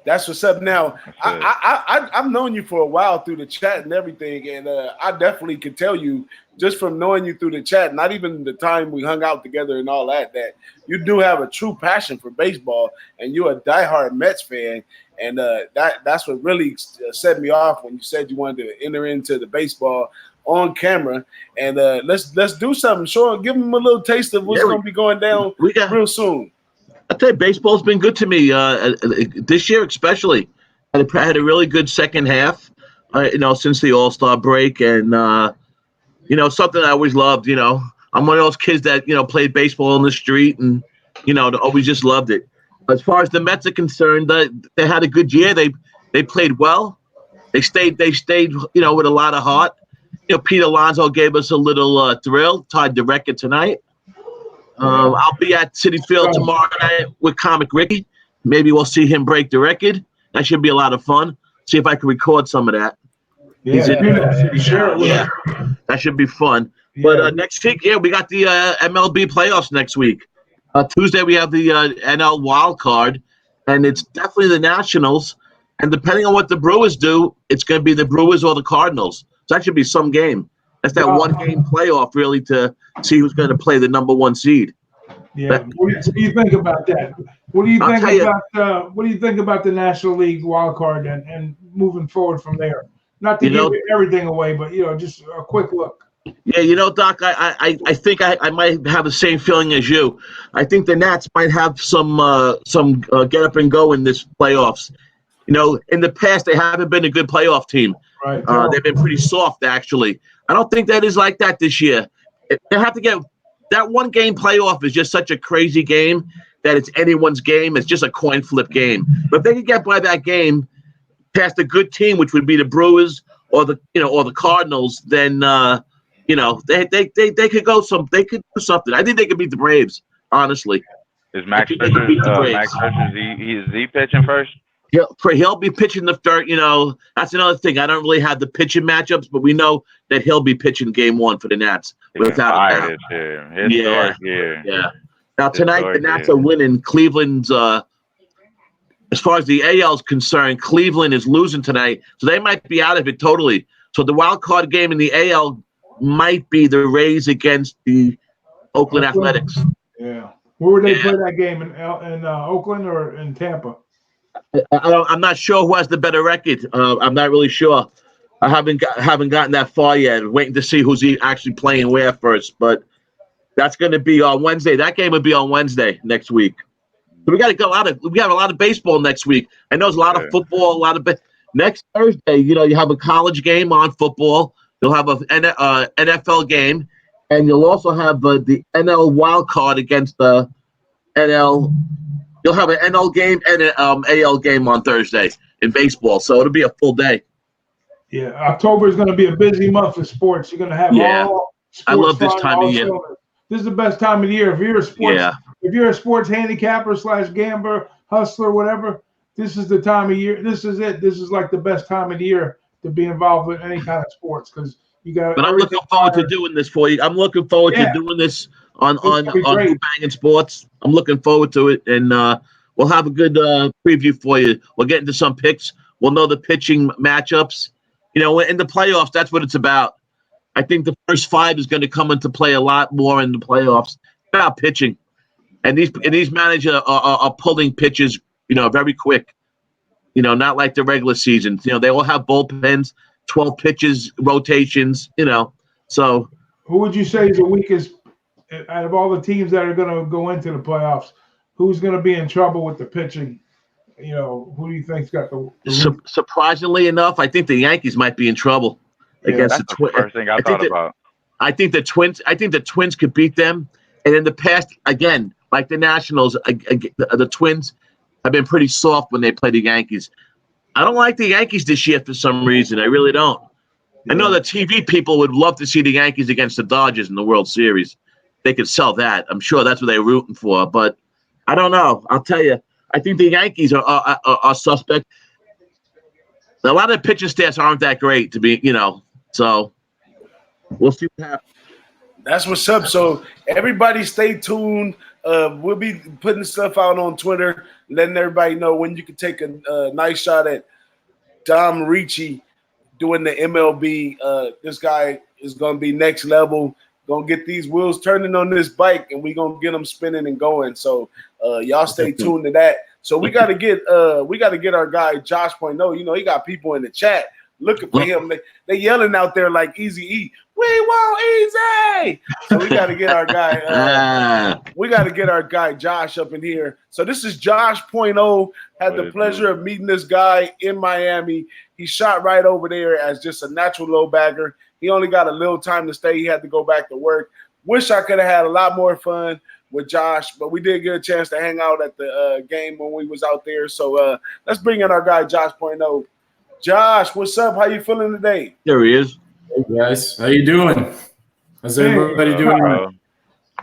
That's what's up. Now, I've known you for a while through the chat and everything, and I definitely can tell you just from knowing you through the chat, not even the time we hung out together and all that, that you do have a true passion for baseball, and you're a diehard Mets fan, and that's what really set me off when you said you wanted to enter into the baseball on camera. And let's do something. Give them a little taste of what's going to be going down real soon. I tell you, baseball's been good to me this year, especially. I had a really good second half, you know, since the All-Star break, and you know, something I always loved. You know, I'm one of those kids that you know played baseball in the street, and you know, always just loved it. As far as the Mets are concerned, they had a good year. They played well. They stayed, you know, with a lot of heart. You know, Pete Alonso gave us a little thrill, tied the record tonight. I'll be at Citi Field tomorrow night with Comic Ricky. Maybe we'll see him break the record. That should be a lot of fun. See if I can record some of that. Yeah, that should be fun. Yeah. But next week, we got the MLB playoffs next week. Tuesday we have the NL wild card, and it's definitely the Nationals. And depending on what the Brewers do, it's going to be the Brewers or the Cardinals. So that should be some game. That's that one-game playoff, really, to see who's going to play the number one seed. Yeah. What do you think about that? What do you think about the National League wild card and moving forward from there? Not to give everything away, but you know, just a quick look. Yeah, you know, Doc, I think I might have the same feeling as you. I think the Nats might have some get up and go in this playoffs. You know, in the past they haven't been a good playoff team. Right. They've been pretty soft, actually. I don't think that is like that this year. They have to that one game playoff is just such a crazy game that it's anyone's game. It's just a coin flip game. But if they can get by that game past a good team, which would be the Brewers or the Cardinals, then they could go they could do something. I think they could beat the Braves, honestly. Is Max Scherzer, is he pitching first? He'll be pitching the third. That's another thing. I don't really have the pitching matchups, but we know that he'll be pitching game one for the Nats without a doubt. Yeah. Now tonight the Nats are winning. Cleveland's as far as the AL is concerned, Cleveland is losing tonight, so they might be out of it totally. So the wild card game in the AL might be the Rays against the Oakland Athletics. Yeah. Where would they play that game in Oakland or in Tampa? I'm not sure who has the better record. I'm not really sure. I haven't gotten that far yet. Waiting to see who's actually playing where first. But that's going to be on Wednesday. That game will be on Wednesday next week. So we have a lot of baseball next week. I know there's a lot of football. Next Thursday, you have a college game on football. You'll have a NFL game, and you'll also have the NL wild card against the NL. You'll have an NL game and an AL game on Thursday in baseball, so it'll be a full day. Yeah, October is going to be a busy month for sports. You're going to have all sports. I love this time of year. This is the best time of the year. If you're a sports handicapper / gambler, hustler, whatever, this is the time of year. This is it. This is like the best time of the year to be involved with any kind of sports because you got. But I'm looking forward to doing this for you. I'm looking forward to doing this on Who-Bangin Sports. I'm looking forward to it, and we'll have a good preview for you. We'll get into some picks. We'll know the pitching matchups. In the playoffs, that's what it's about. I think the first 5 is going to come into play a lot more in the playoffs. It's about pitching, and these managers are pulling pitches, very quick. Not like the regular season. They all have bullpens, 12 pitches, rotations. So who would you say is the weakest out of all the teams that are going to go into the playoffs? Who's going to be in trouble with the pitching? Who do you think's got the surprisingly enough, I think the Yankees might be in trouble against the Twins. First thing I thought about. I think the Twins could beat them. And in the past, again, like the Nationals, the Twins have been pretty soft when they play the Yankees. I don't like the Yankees this year for some reason. I really don't. I know the TV people would love to see the Yankees against the Dodgers in the World Series. They could sell that. I'm sure that's what they're rooting for. But I don't know. I'll tell you. I think the Yankees are suspect. A lot of pitching stats aren't that great to be, so we'll see what happens. That's what's up. So everybody stay tuned. We'll be putting stuff out on Twitter, letting everybody know when you can take a nice shot at Dom Ricci doing the MLB. This guy is going to be next level. Going to get these wheels turning on this bike, and we're going to get them spinning and going. So y'all stay tuned to that. So we got to get our guy Josh Point. He got people in the chat looking for him. They yelling out there like Easy E. We want Easy. So we got to get our guy. We got to get our guy Josh up in here. So this is Josh Point. Had the pleasure of meeting this guy in Miami. He shot right over there as just a natural low bagger. He only got a little time to stay. He had to go back to work. Wish I could have had a lot more fun with Josh, but we did get a chance to hang out at the game when we was out there. So let's bring in our guy Josh Point. Josh, what's up? How you feeling today? There he is. Hey guys, how you doing? How's everybody doing?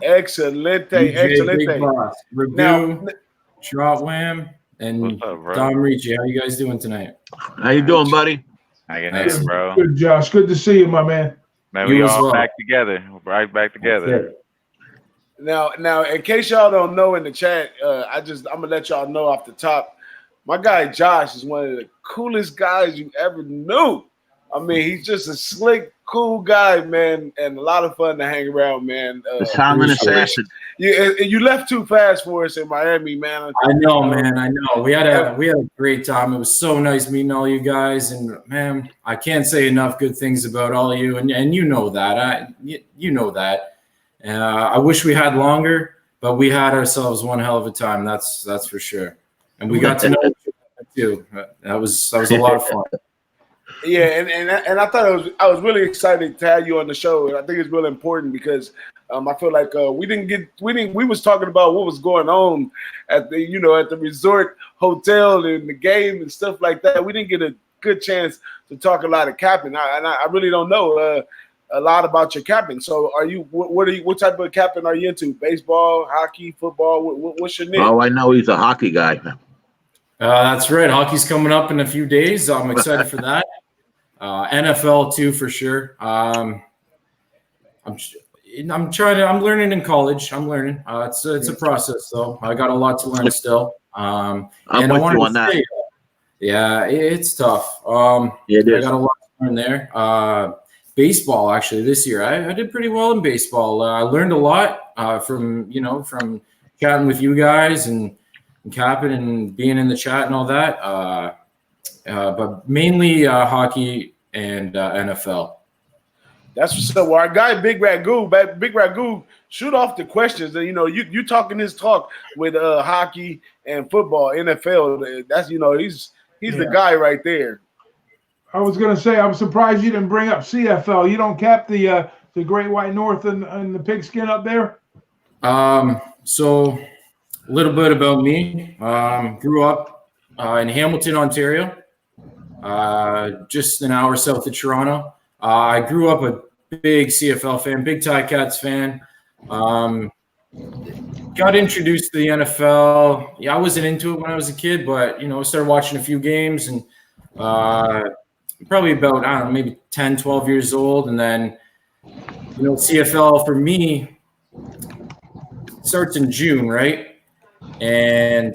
Excellent. BigBoss, Ragoo, Wham, and Dom Ricci. How you guys doing tonight? How you doing, buddy? Hanging in, bro. Good, Josh. Good to see you, my man. Man, we all back together. Right back together. Now, in case y'all don't know in the chat, I'm gonna let y'all know off the top. My guy Josh is one of the coolest guys you ever knew. I mean, he's just a slick, cool guy, man, and a lot of fun to hang around, man. Common assassin. You left too fast for us in Miami, man. I know, man. I know. We had a great time. It was so nice meeting all you guys, and man, I can't say enough good things about all of you, and you know that. You know that. I wish we had longer, but we had ourselves one hell of a time. That's for sure. And we got to know each other too. That was a lot of fun. Yeah, and I thought I was really excited to have you on the show, and I think it's really important because I feel like we was talking about what was going on at the resort hotel and the game and stuff like that. We didn't get a good chance to talk a lot of capping. I really don't know a lot about your capping. So what type of capping are you into? Baseball, hockey, football? What's your niche? Oh, I know he's a hockey guy. That's right. Hockey's coming up in a few days. I'm excited for that. NFL too, for sure. I'm learning in college. I'm learning. It's a process though. I got a lot to learn still. I'm with you on that. Yeah, it's tough. It is. I got a lot to learn there. Baseball, actually, this year I did pretty well in baseball. I learned a lot from chatting with you guys and capping and being in the chat and all that. But mainly hockey and NFL. That's what's up. Well, our guy BigRagoo, shoot off the questions. And you talking his talk with hockey and football, NFL. That's he's the guy right there. I was gonna say I'm surprised you didn't bring up CFL. You don't cap the Great White North and the pigskin up there. So a little bit about me. Grew up in Hamilton, Ontario, just an hour south of Toronto. I grew up a big CFL fan, big Ticats fan. Got introduced to the NFL. Yeah, I wasn't into it when I was a kid, but I started watching a few games and probably about, I don't know, maybe 10, 12 years old. And then, CFL for me starts in June, right? And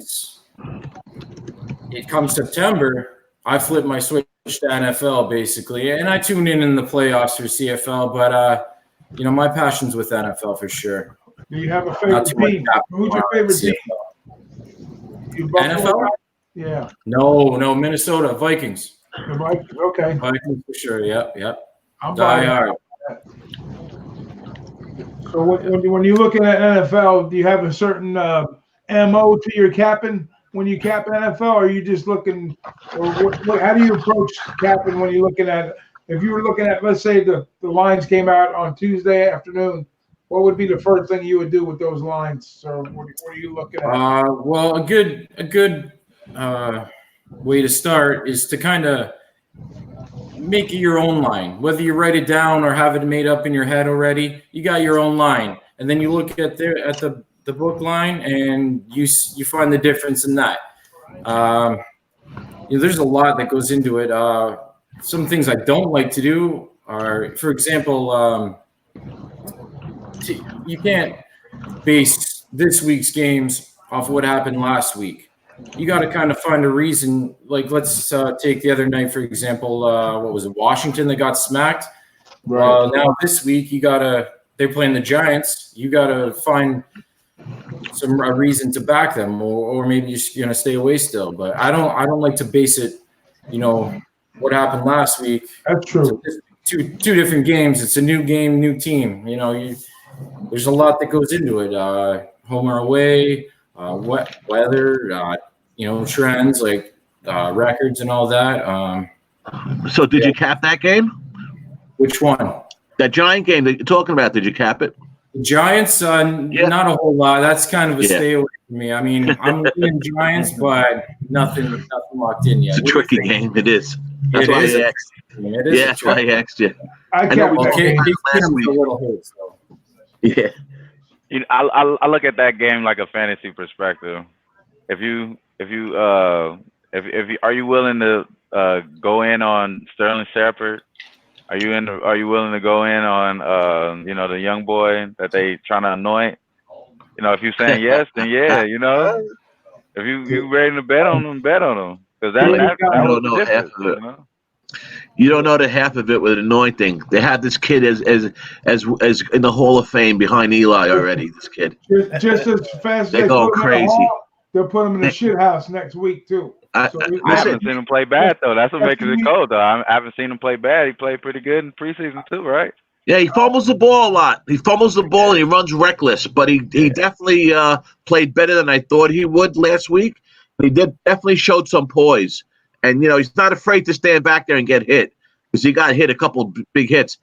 it comes September, I flip my switch to NFL basically. And I tune in the playoffs for CFL, but, my passion's with NFL for sure. Do you have a favorite team? Who's your favorite team? NFL? Yeah. No, Minnesota Vikings. The Vikings, okay. Vikings for sure. Yep. I'm Die hard. So when you're looking at NFL, do you have a certain MO to your capping when you cap NFL? Or are you just looking? Or how do you approach capping when you're looking at? If you were looking at, let's say the lines came out on Tuesday afternoon, what would be the first thing you would do with those lines? Or what are you looking at? Well, a good way to start is to kind of make it your own line. Whether you write it down or have it made up in your head already, you got your own line, and then you look at the book line and you find the difference in that. There's a lot that goes into it. Some things I don't like to do are, for example, you can't base this week's games off what happened last week. You got to kind of find a reason. Like, let's take the other night, for example, what was it, Washington that got smacked? Right. Now this week, they're playing the Giants. You got to find a reason to back them, or maybe you're going to stay away still. But I don't like to base it, what happened last week. That's true. Two different games. It's a new game, new team. There's a lot that goes into it. Home or away, weather, trends like records and all that. So did you cap that game? Which one? That Giant game that you're talking about, did you cap it? The Giants, not a whole lot. That's kind of a stay away from me. I mean, I'm looking Giants, but nothing locked in yet. It's a tricky game. It is. That's why I asked. Yeah, that's why I asked you. I know we last week. A little hit, so. Yeah. I look at that game like a fantasy perspective. If you are you willing to go in on Sterling Shepard? Are you willing to go in on the young boy that they trying to anoint? If you're saying yes, then yeah. If you ready to bet on them, bet on them, because that was the difference. You don't know the half of it with anointing. They have this kid as in the Hall of Fame behind Eli already. This kid. Just as fast as they go crazy. They'll put him in the shit house next week too. I haven't seen him play bad though. That's what makes it cold though. I haven't seen him play bad. He played pretty good in preseason too, right? Yeah, he fumbles the ball a lot. He fumbles the ball and he runs reckless. But he definitely played better than I thought he would last week. He definitely showed some poise. And, he's not afraid to stand back there and get hit because he got hit a couple big hits.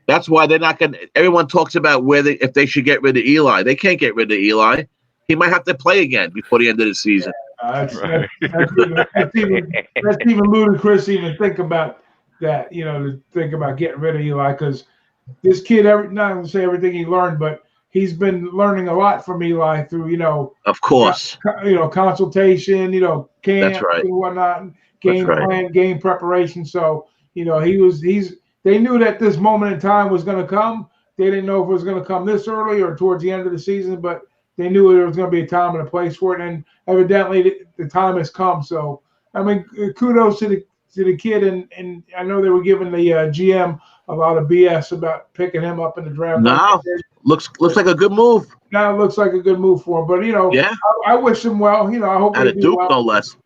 That's why they're not going to. Everyone talks about if they should get rid of Eli. They can't get rid of Eli. He might have to play again before the end of the season. That's even ludicrous to even think about that, to think about getting rid of Eli, because this kid, not going to say everything he learned, but he's been learning a lot from Eli through, of course, consultation, camp and whatnot, game plan, game preparation. So, they knew that this moment in time was going to come. They didn't know if it was going to come this early or towards the end of the season, but they knew there was going to be a time and a place for it. And evidently the time has come. So, I mean, kudos to the kid. And I know they were giving the GM a lot of BS about picking him up in the draft. No, looks like a good move. Now it looks like a good move for him. But, I wish him well. I hope at a Duke, well. No less.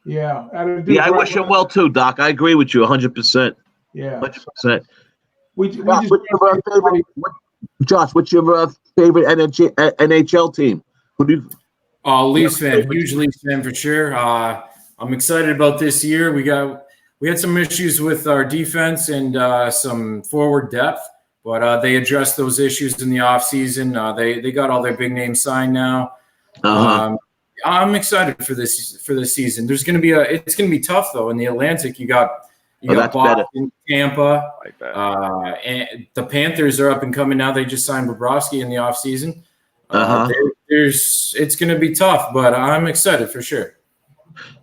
Yeah, at a Duke. Yeah, I wish him well too, Doc. I agree with you 100%. Yeah, 100%. Josh, what's your favorite NHL team? Who do you? Leafs fan, huge Leafs fan for sure. I'm excited about this year. We had some issues with our defense and some forward depth, but they addressed those issues in the offseason. They got all their big names signed now. I'm excited for this season. It's going to be tough though. In the Atlantic, you got Boston, Tampa, like that. And the Panthers are up and coming now. They just signed Bobrovsky in the offseason. It's going to be tough, but I'm excited for sure.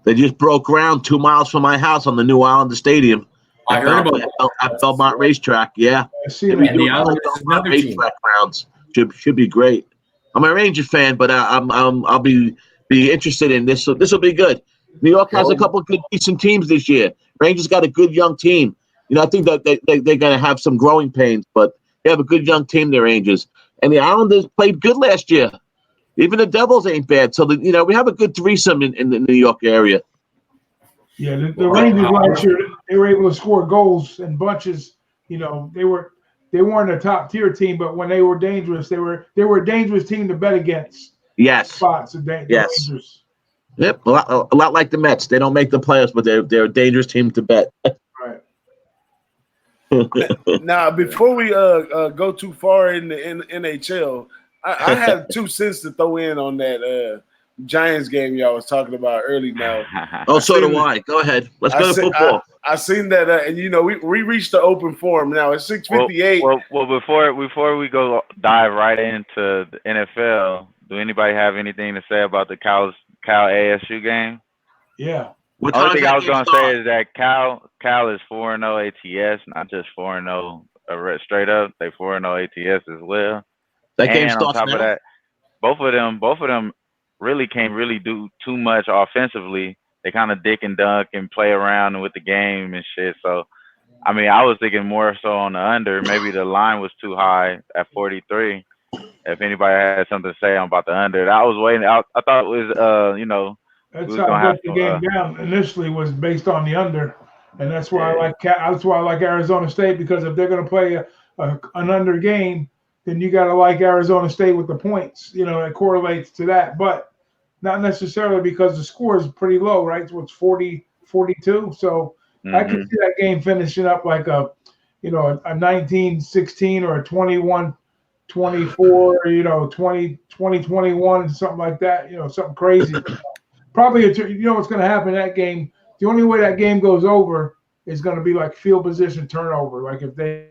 They just broke ground 2 miles from my house on the new Islander Stadium. I heard about at Belmont Racetrack. Yeah, the Islanders another racetrack rounds should be great. I'm a Ranger fan, but I'll be interested in this. So this will be good. New York has a couple of good, decent teams this year. Rangers got a good young team. I think that they're going to have some growing pains, but they have a good young team, the Rangers. And the Islanders played good last year. Even the Devils ain't bad. So, we have a good threesome in the New York area. Yeah, the Rangers last year, they were able to score goals in bunches. They weren't a top-tier team, but when they were dangerous, they were a dangerous team to bet against. Yes. Spots. Yes. Rangers. Yep, a lot like the Mets. They don't make the playoffs, but they're a dangerous team to bet. Right. Now, before we go too far in the NHL, I have 2 cents to throw in on that Giants game y'all was talking about early now. So do I. Go ahead. Let's go to football. I seen that, and we reached the open forum now. It's 6:58. Well, before we go dive right into the NFL, do anybody have anything to say about the Cal ASU game? Yeah. The only thing I was going to say is that Cal is 4-0 ATS, not just 4-0 straight up. They 4-0 ATS as well. That game starts on top now. of that, both of them really can't really do too much offensively. They kind of dick and dunk and play around with the game and shit. So, I mean, I was thinking more so on the under. Maybe the line was too high at 43. If anybody had something to say about the under, I was waiting. I thought it was, That's how I broke the game down. Initially, was based on the under, and that's why I like Arizona State, because if they're going to play an under game, then you got to like Arizona State with the points. It correlates to that, but not necessarily because the score is pretty low, right? So it's 40-42. So I could see that game finishing up like a 19-16 or a 21-24, 20-21, something like that. Something crazy. Probably, what's going to happen in that game. The only way that game goes over is going to be like field position turnover. Like if they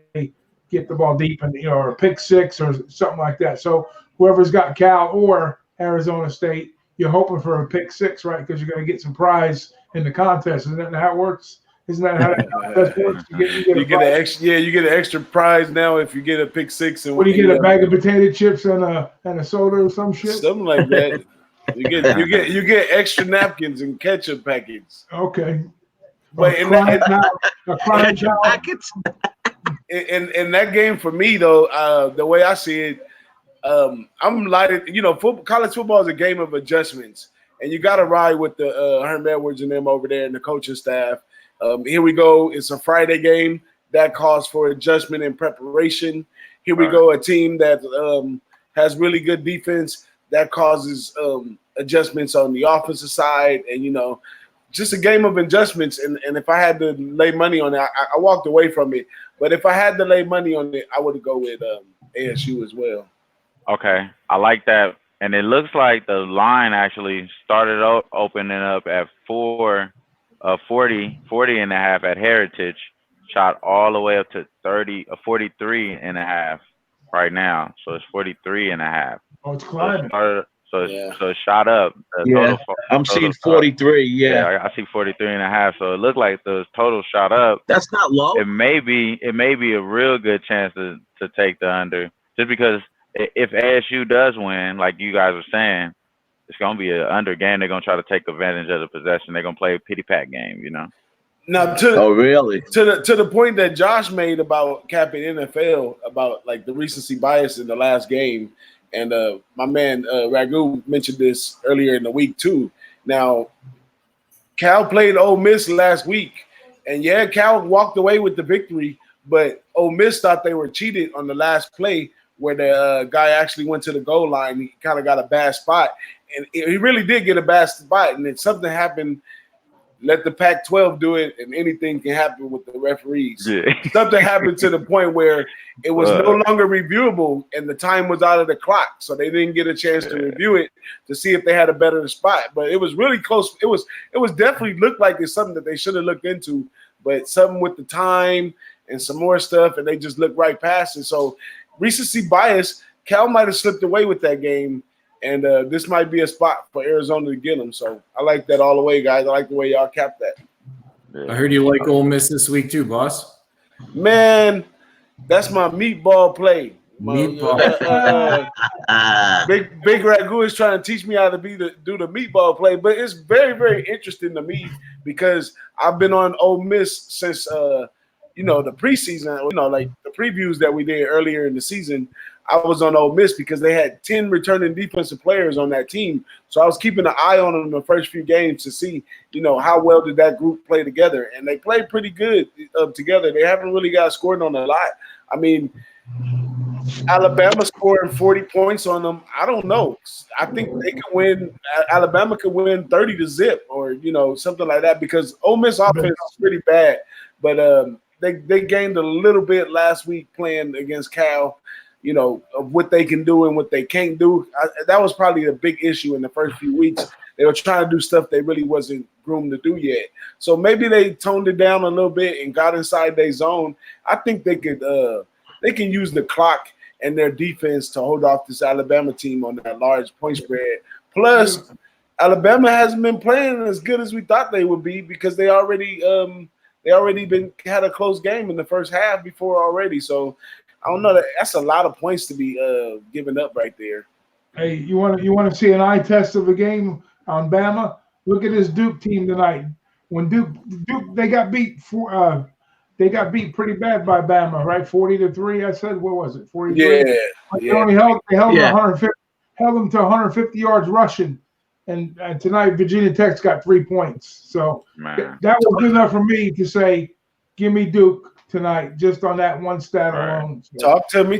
get the ball deep and or a pick six or something like that. So whoever's got Cal or Arizona State, you're hoping for a pick six, right? Because you're going to get some prize in the contest. Isn't that how it works? Isn't that how that contest works? You get an extra prize now if you get a pick six. And what do you get? A bag of potato chips and a soda or some shit? Something like that. You get extra napkins and ketchup packets. Okay. But in that game for me though, the way I see it, I'm lighted. College football is a game of adjustments, and you got to ride with the Herm Edwards and them over there and the coaching staff. Here we go. It's a Friday game that calls for adjustment and preparation. Here we go. A team that has really good defense that causes adjustments on the offensive side, and just a game of adjustments. And if I had to lay money on it, I walked away from it. But if I had to lay money on it, I would go with ASU as well. Okay, I like that. And it looks like the line actually started opening up at 40 and a half at Heritage, shot all the way up to 43 and a half right now. So it's 43 and a half. Oh, it's climbing. So it shot up. I'm seeing 43. Yeah, I see 43 and a half. So it looked like the total shot up. That's not low. It may be a real good chance to take the under, just because if ASU does win, like you guys are saying, it's gonna be an under game. They're gonna try to take advantage of the possession. They're gonna play a pity pat game, you know. Now, really? To the point that Josh made about capping NFL, about like the recency bias in the last game, and my man Ragoo mentioned this earlier in the week too. Now, Cal played Ole Miss last week, and yeah, Cal walked away with the victory, but Ole Miss thought they were cheated on the last play, where the guy actually went to the goal line. He kind of got a bad spot, and he really did get a bad spot. And then something happened. Let the Pac-12 do it, and anything can happen with the referees. Yeah. Something happened to the point where it was no longer reviewable, and the time was out of the clock, so they didn't get a chance to review it to see if they had a better spot. But it was really close. It was definitely looked like it's something that they should have looked into, but something with the time and some more stuff, and they just looked right past it. So recency bias, Cal might have slipped away with that game. And this might be a spot for Arizona to get them. So I like that all the way, guys. I like the way y'all capped that. I heard you like Ole Miss this week too, boss. Man, that's my meatball play. Big Ragoo is trying to teach me how to do the meatball play, but it's very, very interesting to me because I've been on Ole Miss since the preseason. Like the previews that we did earlier in the season. I was on Ole Miss because they had 10 returning defensive players on that team. So I was keeping an eye on them the first few games to see, how well did that group play together. And they played pretty good together. They haven't really got scored on a lot. I mean, Alabama scoring 40 points on them, I don't know. I think they can win. Alabama could win 30-0 or, something like that because Ole Miss offense is pretty bad. But they gained a little bit last week playing against Cal. Of what they can do and what they can't do. That was probably a big issue in the first few weeks. They were trying to do stuff they really wasn't groomed to do yet. So maybe they toned it down a little bit and got inside their zone. I think they can use the clock and their defense to hold off this Alabama team on that large point spread. Plus, Alabama hasn't been playing as good as we thought they would be because they already had a close game in the first half before already. So I don't know. That's a lot of points to be giving up right there. Hey, you want to see an eye test of a game on Bama? Look at this Duke team tonight. When Duke they got beat pretty bad by Bama, right? 40-3. I said, what was it? 43. Yeah. They only held them 150 to 150 yards rushing, and tonight Virginia Tech's got 3 points. So that was good enough for me to say, give me Duke tonight, just on that one stat alone. So, talk to me.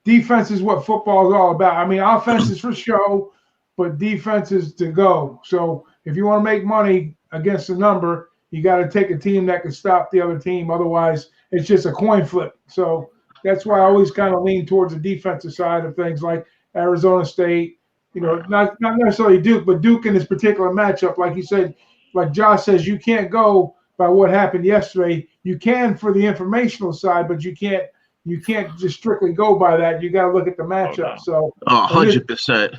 Defense is what football is all about. I mean, offense is for show, but defense is to go. So if you want to make money against a number, you got to take a team that can stop the other team. Otherwise, it's just a coin flip. So that's why I always kind of lean towards the defensive side of things, like Arizona State. Not necessarily Duke, but Duke in this particular matchup, like you said, like Josh says, you can't go by what happened yesterday. You can for the informational side, but you can't just strictly go by that. You got to look at the matchup. So 100%.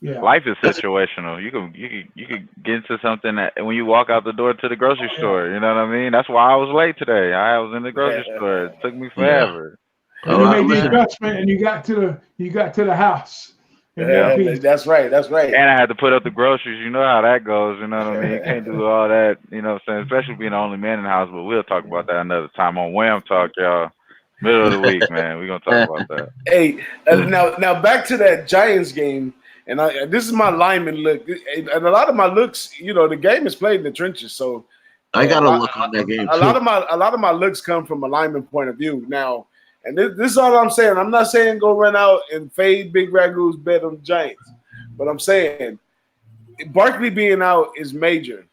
Yeah. Life is situational. You can get into something that when you walk out the door to the grocery store, you know what I mean? That's why I was late today. I was in the grocery store. It took me forever. And you made the adjustment and you got to the house. Yeah, that's right. And I had to put up the groceries. You know how that goes. You know what I mean? You can't do all that. You know what I'm saying? Especially being the only man in the house. But we'll talk about that another time on Wham Talk, y'all. Middle of the week, man. We're going to talk about that. Hey, now back to that Giants game. And this is my lineman look. And a lot of my looks, the game is played in the trenches. So I got to look on that game, too. A lot of my looks come from a lineman point of view. Now, And this is all I'm saying. I'm not saying go run out and fade Big Ragoo's bet on the Giants, but I'm saying Barkley being out is major.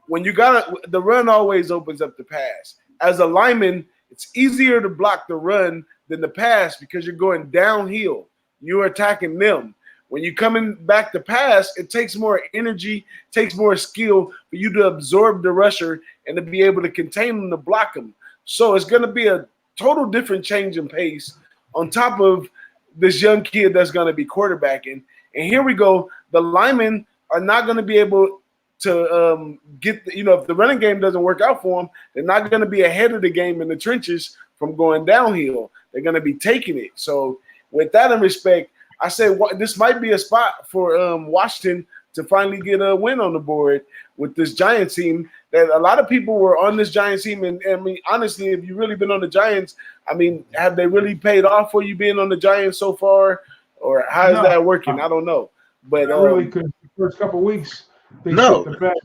When you got the run always opens up the pass. As a lineman, it's easier to block the run than the pass because you're going downhill. You're attacking them. When you're coming back to pass, it takes more energy, takes more skill for you to absorb the rusher and to be able to contain them, to block them. So it's going to be a total different change in pace on top of this young kid that's going to be quarterbacking. And here we go. The linemen are not going to be able to get, if the running game doesn't work out for them, they're not going to be ahead of the game in the trenches from going downhill. They're going to be taking it. So with that in respect, I say this might be a spot for Washington to finally get a win on the board with this Giants team. That a lot of people were on this Giants team, and I mean, honestly, if you've really been on the Giants, I mean, have they really paid off for you being on the Giants so far, or how is that working? I don't know, but really, because the first couple of weeks, they No. took the bet.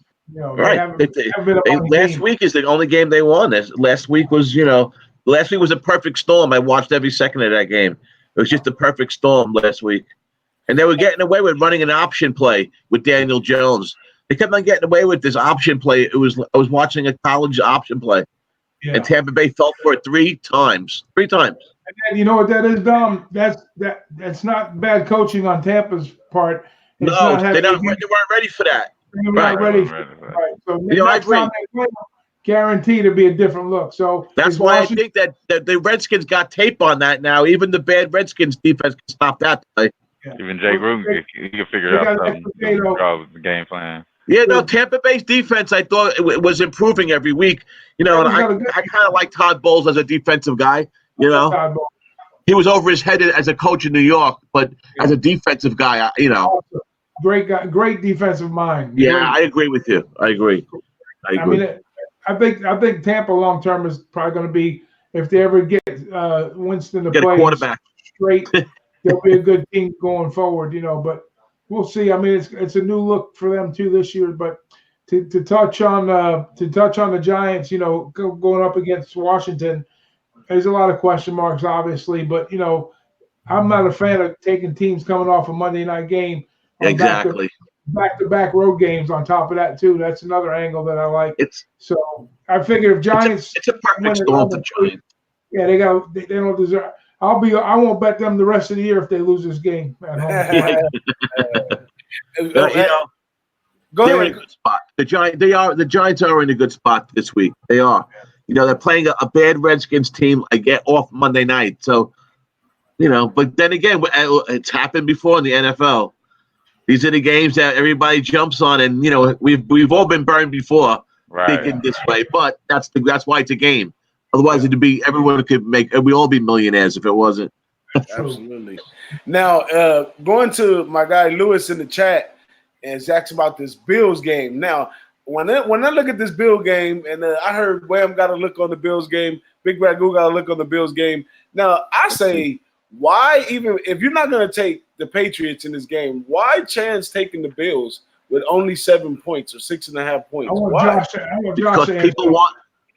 Right. Last week is the only game they won. Last week was a perfect storm. I watched every second of that game. It was just a perfect storm last week. And they were getting away with running an option play with Daniel Jones. They kept on getting away with this option play. I was watching a college option play. Yeah. And Tampa Bay fell for it 3 times. 3 times. And then, you know what that is, Dom? That's not bad coaching on Tampa's part. They weren't ready for that. They were not ready for that. Right. So I agree. Guaranteed to be a different look. So that's why I think that the Redskins got tape on that now. Even the bad Redskins defense can stop that play. Yeah. Even Jay Gruden, he can figure out the game plan. Yeah, no, Tampa Bay's defense, I thought it was improving every week. And I kind of like Todd Bowles as a defensive guy. He was over his head as a coach in New York, but as a defensive guy, Great guy, great defensive mind. Yeah, I agree with you. I agree. I mean, I think Tampa long term is probably going to be, if they ever get Winston to play a quarterback straight, they'll be a good team going forward. But we'll see. I mean, it's a new look for them too this year. But to touch on the Giants, going up against Washington, there's a lot of question marks, obviously. But I'm not a fan of taking teams coming off a Monday night game. Exactly. Back-to-back road games on top of that too. That's another angle that I like. So I figure if Giants, it's a perfect storm for Giants. Yeah, they don't deserve. I won't bet them the rest of the year if they lose this game at home. Go ahead. They're in a good spot. The Giants are in a good spot this week. They are. They're playing a bad Redskins team. I get off Monday night, so But then again, it's happened before in the NFL. These are the games that everybody jumps on, and we've all been burned before thinking this way. But that's why it's a game. Otherwise, it'd be everyone could we all be millionaires if it wasn't. Absolutely. Now, going to my guy Lewis in the chat, and Zach's about this Bills game. Now, when I look at this Bill game, and I heard Wham got a look on the Bills game, Big Ragoo got a look on the Bills game. Now, I say, why even if you're not going to take the Patriots in this game, why chance taking the Bills with only 7 points or 6.5 points?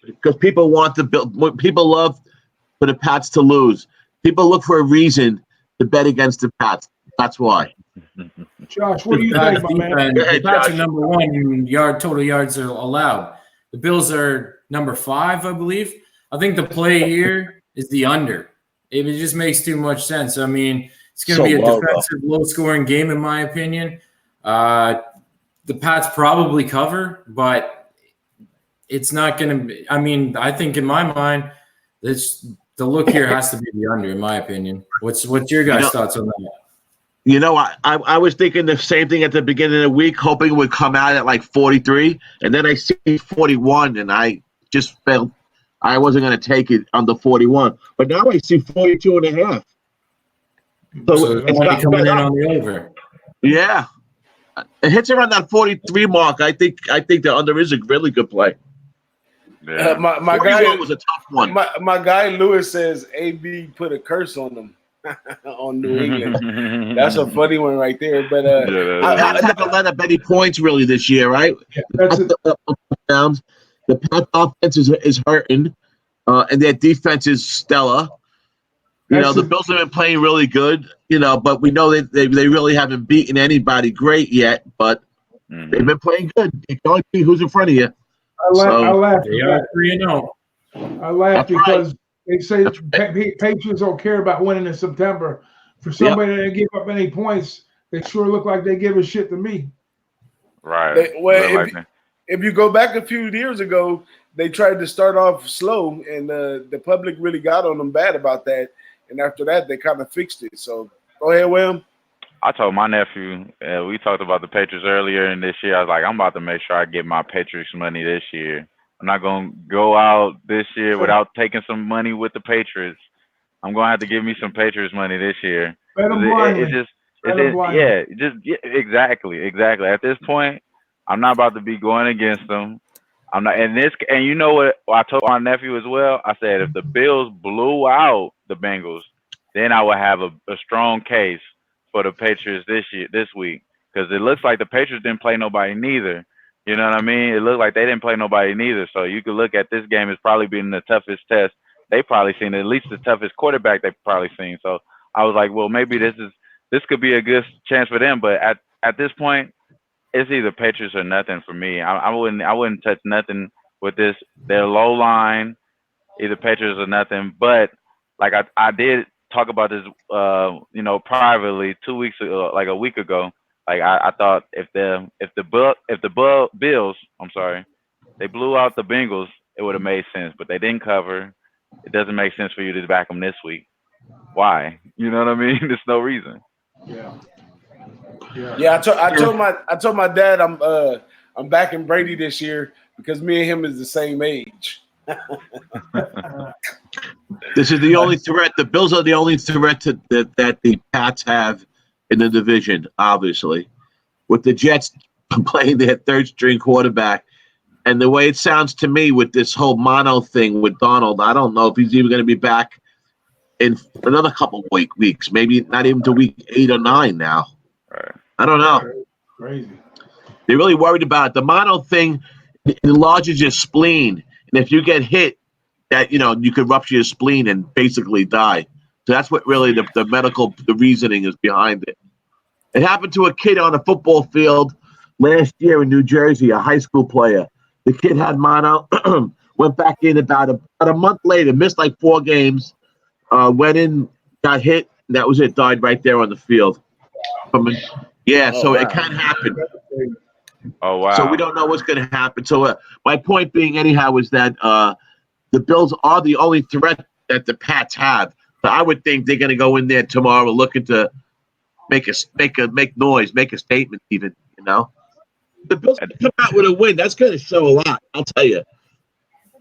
Because people want the Bill. People love for the Pats to lose. People look for a reason to bet against the Pats. That's why. Josh, what do you think, my man? The Pats are number 1 in total yards are allowed. The Bills are number 5, I believe. I think the play here is the under. It just makes too much sense. I mean, it's going to be a defensive, low-scoring game, in my opinion. The Pats probably cover, but it's not going to be – I mean, I think in my mind, the look here has to be the under, in my opinion. What's your guys' thoughts on that? I was thinking the same thing at the beginning of the week, hoping it would come out at like 43, and then I see 41, and I just felt I wasn't going to take it under 41. But now I see 42.5. So it's coming in on the over. Yeah. It hits around that 43 mark. I think the under is a really good play. Yeah. My guy was a tough one. My guy Lewis says AB put a curse on them. On New England. That's a funny one right there. But I haven't let up any points really this year, right? The Pats offense is hurting, and their defense is stellar. You know, the Bills have been playing really good, you know, but we know they really haven't beaten anybody great yet, but they've been playing good. You can only see who's in front of you. I laughed. They are 3-0. I laughed because they say right. Patriots don't care about winning in September. For somebody that didn't give up any points, they sure look like they give a shit to me. Right. If you go back a few years ago, they tried to start off slow, and the public really got on them bad about that. And after that, they kind of fixed it. So go ahead, Wham. I told my nephew, we talked about the Patriots earlier in this year. I was like, I'm about to make sure I get my Patriots money this year. I'm not going to go out this year without taking some money with the Patriots. I'm going to have to give me some Patriots money this year. Exactly. At this point, I'm not about to be going against them. I'm not, and you know what I told my nephew as well? I said, if the Bills blew out the Bengals, then I would have a strong case for the Patriots this week, because it looks like the Patriots didn't play nobody neither. You know what I mean? It looked like they didn't play nobody neither. So you could look at this game as probably being the toughest test they probably seen, at least the toughest quarterback they've probably seen. So I was like, well, maybe this could be a good chance for them. But at this point, it's either Patriots or nothing for me. I wouldn't touch nothing with this. They're low line, either Patriots or nothing. But like I did talk about this, privately 2 weeks ago, like a week ago. Like I thought if the Bills, they blew out the Bengals, it would have made sense. But they didn't cover. It doesn't make sense for you to back them this week. Why? You know what I mean? There's no reason. Yeah. I told my dad I'm backing Brady this year because me and him is the same age. This is the only threat. The Bills are the only threat that the Pats have in the division, obviously, with the Jets playing their third-string quarterback. And the way it sounds to me with this whole mono thing with Donald, I don't know if he's even going to be back in another couple of weeks, maybe not even to week 8 or 9 now. Right. I don't know. Crazy. They're really worried about it. The mono thing enlarges your spleen. And if you get hit, that you could rupture your spleen and basically die. So that's what really the reasoning is behind it. It happened to a kid on a football field last year in New Jersey, a high school player. The kid had mono, went back in about a month later, missed like 4 games, went in, got hit, and that was it, died right there on the field. So it can happen. Oh, wow. So we don't know what's going to happen. So my point being, anyhow, is that the Bills are the only threat that the Pats have. So I would think they're going to go in there tomorrow looking to make noise, make a statement even, The Bills can come out with a win. That's going to show a lot, I'll tell you.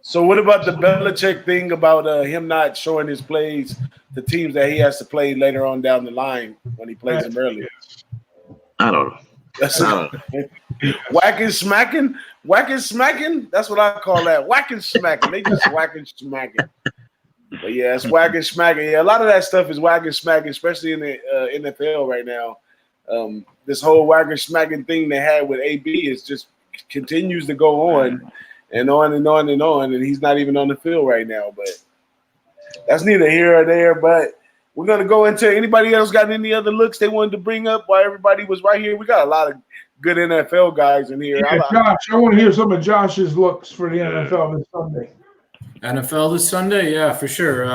So what about the Belichick thing about him not showing his plays to teams that he has to play later on down the line when he plays them early? I don't know. Whacking, smacking? That's what I call that. Whacking, smacking. They just whacking, smacking. But yeah, it's whacking, smacking. Yeah, a lot of that stuff is whacking, smacking, especially in the NFL right now. This whole whacking, smacking thing they had with AB is just continues to go on and on and on and on, and he's not even on the field right now. But that's neither here or there. But we're going to go into anybody else got any other looks they wanted to bring up while everybody was right here. We got a lot of good NFL guys in here. Yeah, Josh, I want to hear some of Josh's looks for the NFL this Sunday. NFL this Sunday? Yeah, for sure.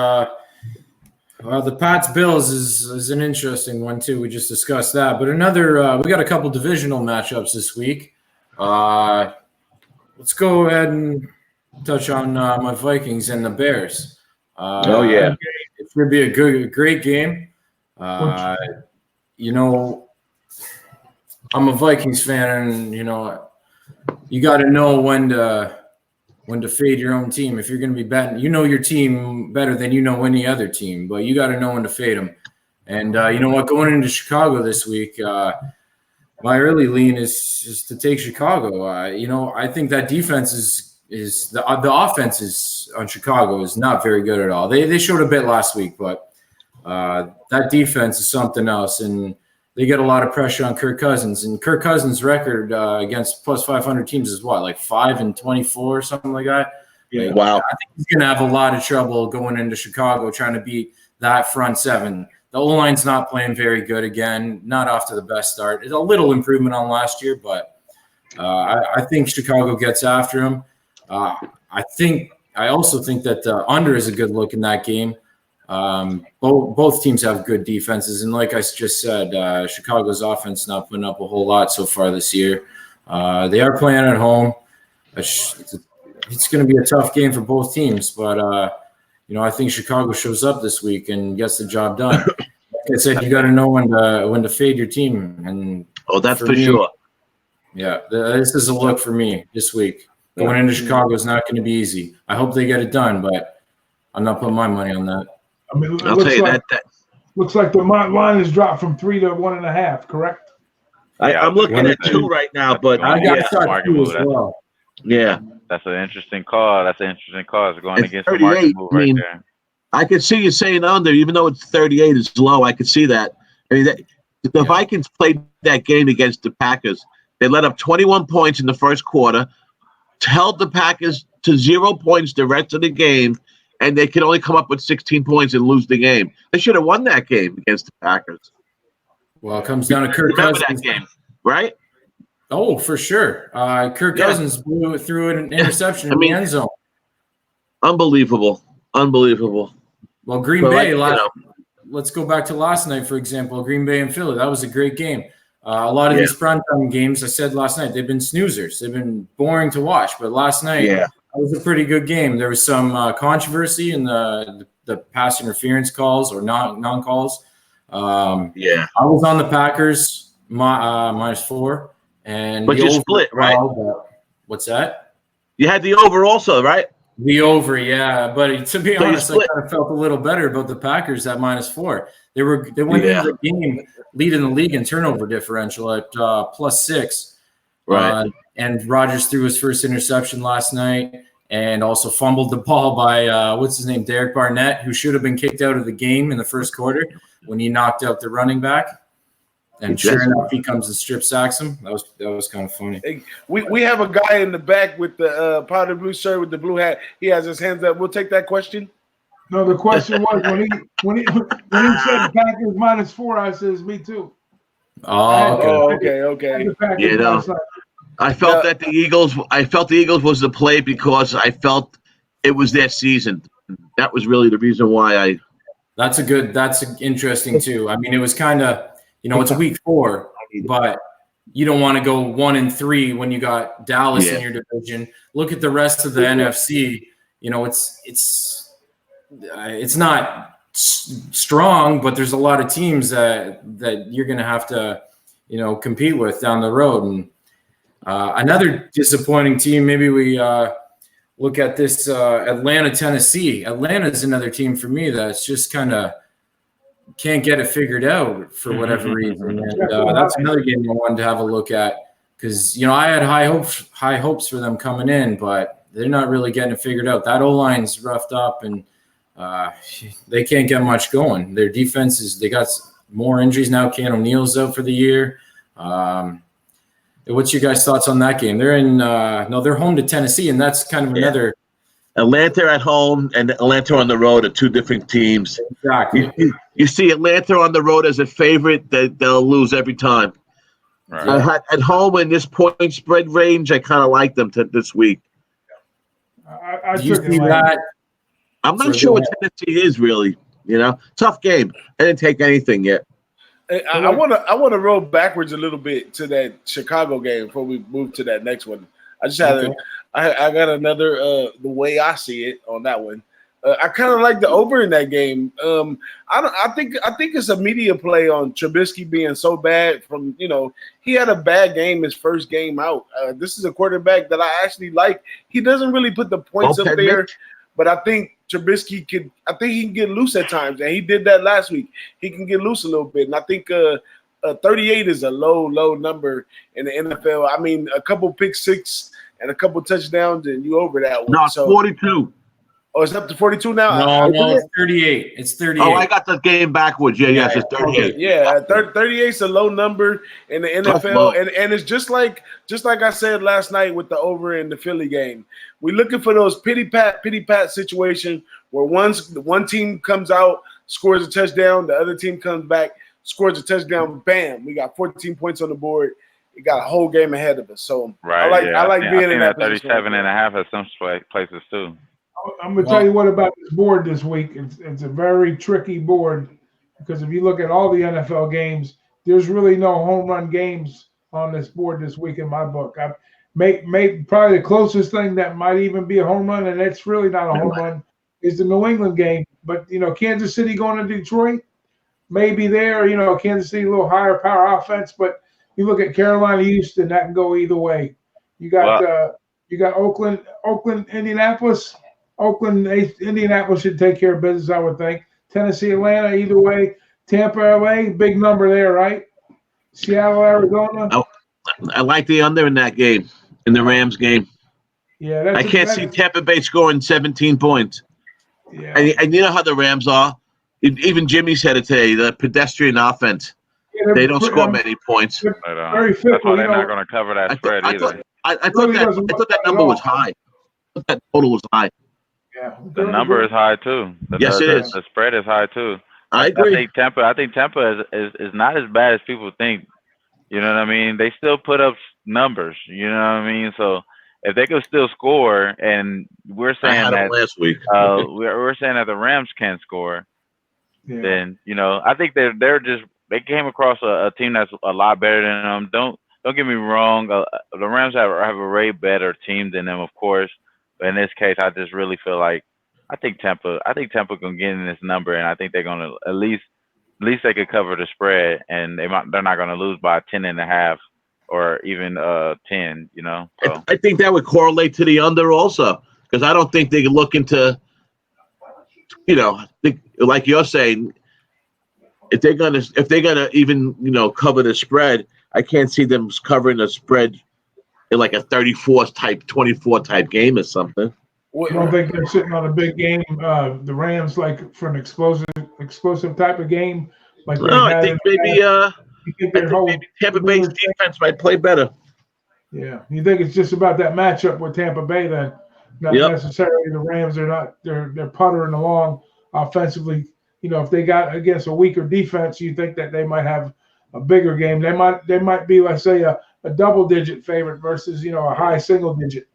The Pats Bills is an interesting one, too. We just discussed that. But another, we got a couple divisional matchups this week. Let's go ahead and touch on my Vikings and the Bears. It should be a great game. I'm a Vikings fan, and you got to know when to fade your own team. If you're going to be betting, your team better than any other team, but you got to know when to fade them. And you know what? Going into Chicago this week, my early lean is to take Chicago. I think that defense is the offense is on Chicago is not very good at all. They showed a bit last week, but that defense is something else, and they get a lot of pressure on Kirk Cousins. And Kirk Cousins' record against plus 500 teams is what, like 5-24 or something like that? Yeah. Wow. I think he's going to have a lot of trouble going into Chicago trying to beat that front seven. The O-line's not playing very good again, not off to the best start. It's a little improvement on last year, but I think Chicago gets after him. I also think that the under is a good look in that game. Both teams have good defenses, and like I just said, Chicago's offense not putting up a whole lot so far this year. They are playing at home. It's going to be a tough game for both teams, but I think Chicago shows up this week and gets the job done. Like I said, you got to know when to fade your team, and that's for sure. Yeah, this is a look for me this week. Going into Chicago is not going to be easy. I hope they get it done, but I'm not putting my money on that. I mean, I'll tell you that looks like the line has dropped from 3 to 1.5. Correct? I'm looking at 2 right now, but I got to start 2 as well. Yeah, that's an interesting call. It's going against the 38. market move right there. I could see you saying under, even though it's 38 is low. I could see that. I mean, the Vikings played that game against the Packers. They let up 21 points in the first quarter, held the Packers to 0 points the rest of the game, and they could only come up with 16 points and lose the game. They should have won that game against the Packers. Well, it comes down to Kirk Cousins. That game, right? Oh, for sure. Kirk Cousins blew it through an interception in the end zone. Unbelievable. Well, Green Bay, let's go back to last night, for example, Green Bay and Philly. That was a great game. A lot of these primetime games, I said last night, they've been snoozers. They've been boring to watch. But last night, it was a pretty good game. There was some controversy in the pass interference calls or non-calls. I was on the Packers -4. But you split, right? What's that? You had the over also, right? The over, yeah. But to be honest, I kind of felt a little better about the Packers at -4. They went into the game leading the league in turnover differential at +6. Right. And Rodgers threw his first interception last night and also fumbled the ball by what's his name, Derek Barnett, who should have been kicked out of the game in the first quarter when he knocked out the running back. And sure enough, he comes and strip sacks him. That was kind of funny. Hey, we have a guy in the back with the powder blue shirt with the blue hat. He has his hands up. We'll take that question. No, the question was when he said Packers -4, I says me too. Oh, okay. I felt that the Eagles was the play because I felt it was their season. That was really the reason why That's interesting too. I mean, it was kind of, it's week 4, but you don't want to go 1-3 when you got Dallas in your division. Look at the rest of the NFC. It's not strong, but there's a lot of teams that you're going to have to, compete with down the road. And another disappointing team, maybe we look at this Atlanta, Tennessee. Atlanta is another team for me that's just kind of can't get it figured out for whatever reason. And that's another game I wanted to have a look at because, I had high hopes for them coming in, but they're not really getting it figured out. That O-line's roughed up and they can't get much going. Their defense they got more injuries now. Ken O'Neal's out for the year. What's your guys' thoughts on that game? They're they're home to Tennessee, and that's kind of another. Atlanta at home and Atlanta on the road are 2 different teams. Exactly. You see Atlanta on the road as a favorite, they'll lose every time. Right. At home in this point spread range, I kind of like them this week. Do you see that? I'm not sure what Tennessee is really. Tough game. I didn't take anything yet. I want to roll backwards a little bit to that Chicago game before we move to that next one. I just had I got another the way I see it on that one. I kind of like the over in that game. I think it's a media play on Trubisky being so bad from he had a bad game his first game out. This is a quarterback that I actually like. He doesn't really put the points up there, but I think Trubisky he can get loose at times, and he did that last week. He can get loose a little bit, and I think 38 is a low number in the NFL. I mean, a couple pick six and a couple touchdowns, and you over that one. No, it's 42. Oh, it's up to 42 now? No, it's 38. It's 38. Oh, I got the game backwards. Yes, it's 38. Okay. Yeah, 38 is a low number in the NFL, and it's just like I said last night with the over in the Philly game. We're looking for those pity pat situation where one team comes out scores a touchdown. The other team comes back, scores a touchdown. Bam, we got 14 points on the board. We got a whole game ahead of us. So Right. I like being in that position. 37 and a half at some places too. I'm going to tell you what about this board this week. It's a very tricky board because if you look at all the NFL games, there's really no home run games on this board this week in my book. I've made probably the closest thing that might even be a home run, and it's really not a home run, is the New England game. But, Kansas City going to Detroit, maybe there, Kansas City, a little higher power offense. But you look at Carolina, Houston, that can go either way. You got Oakland, Indianapolis. Indianapolis should take care of business, I would think. Tennessee, Atlanta, either way. Tampa, LA, big number there, right? Seattle, Arizona. I like the under in that game, in the Rams game. Yeah, I can't see Tampa Bay scoring 17 points. Yeah. And you know how the Rams are. Even Jimmy said it today, the pedestrian offense. Yeah, they don't score many points. But, very fickle, that's why they're not going to cover that spread either. I thought that number was high. I thought that total was high. Yeah. The number is high too. Yes, it is. The spread is high too. I agree. I think Tampa is not as bad as people think. You know what I mean? They still put up numbers. You know what I mean? So if they could still score, and we're saying that last week, we're saying that the Rams can't score, then I think they came across a team that's a lot better than them. Don't get me wrong. The Rams have a way better team than them, of course. But in this case, I just really feel like I think Tampa can get in this number, and I think they're gonna at least they could cover the spread, and they're not gonna lose by 10.5 or even 10. So. I think that would correlate to the under also, because I don't think they can look into, like you're saying, if they're gonna even cover the spread, I can't see them covering the spread in like a 24 type game or something. You don't think they're sitting on a big game, the Rams, like for an explosive type of game? I think maybe Tampa Bay's defense might play better. Yeah, you think it's just about that matchup with Tampa Bay then? Not necessarily the Rams are not they're puttering along offensively. If they got against a weaker defense, you think that they might have a bigger game. They might be, let's say, a double-digit favorite versus a high single-digit.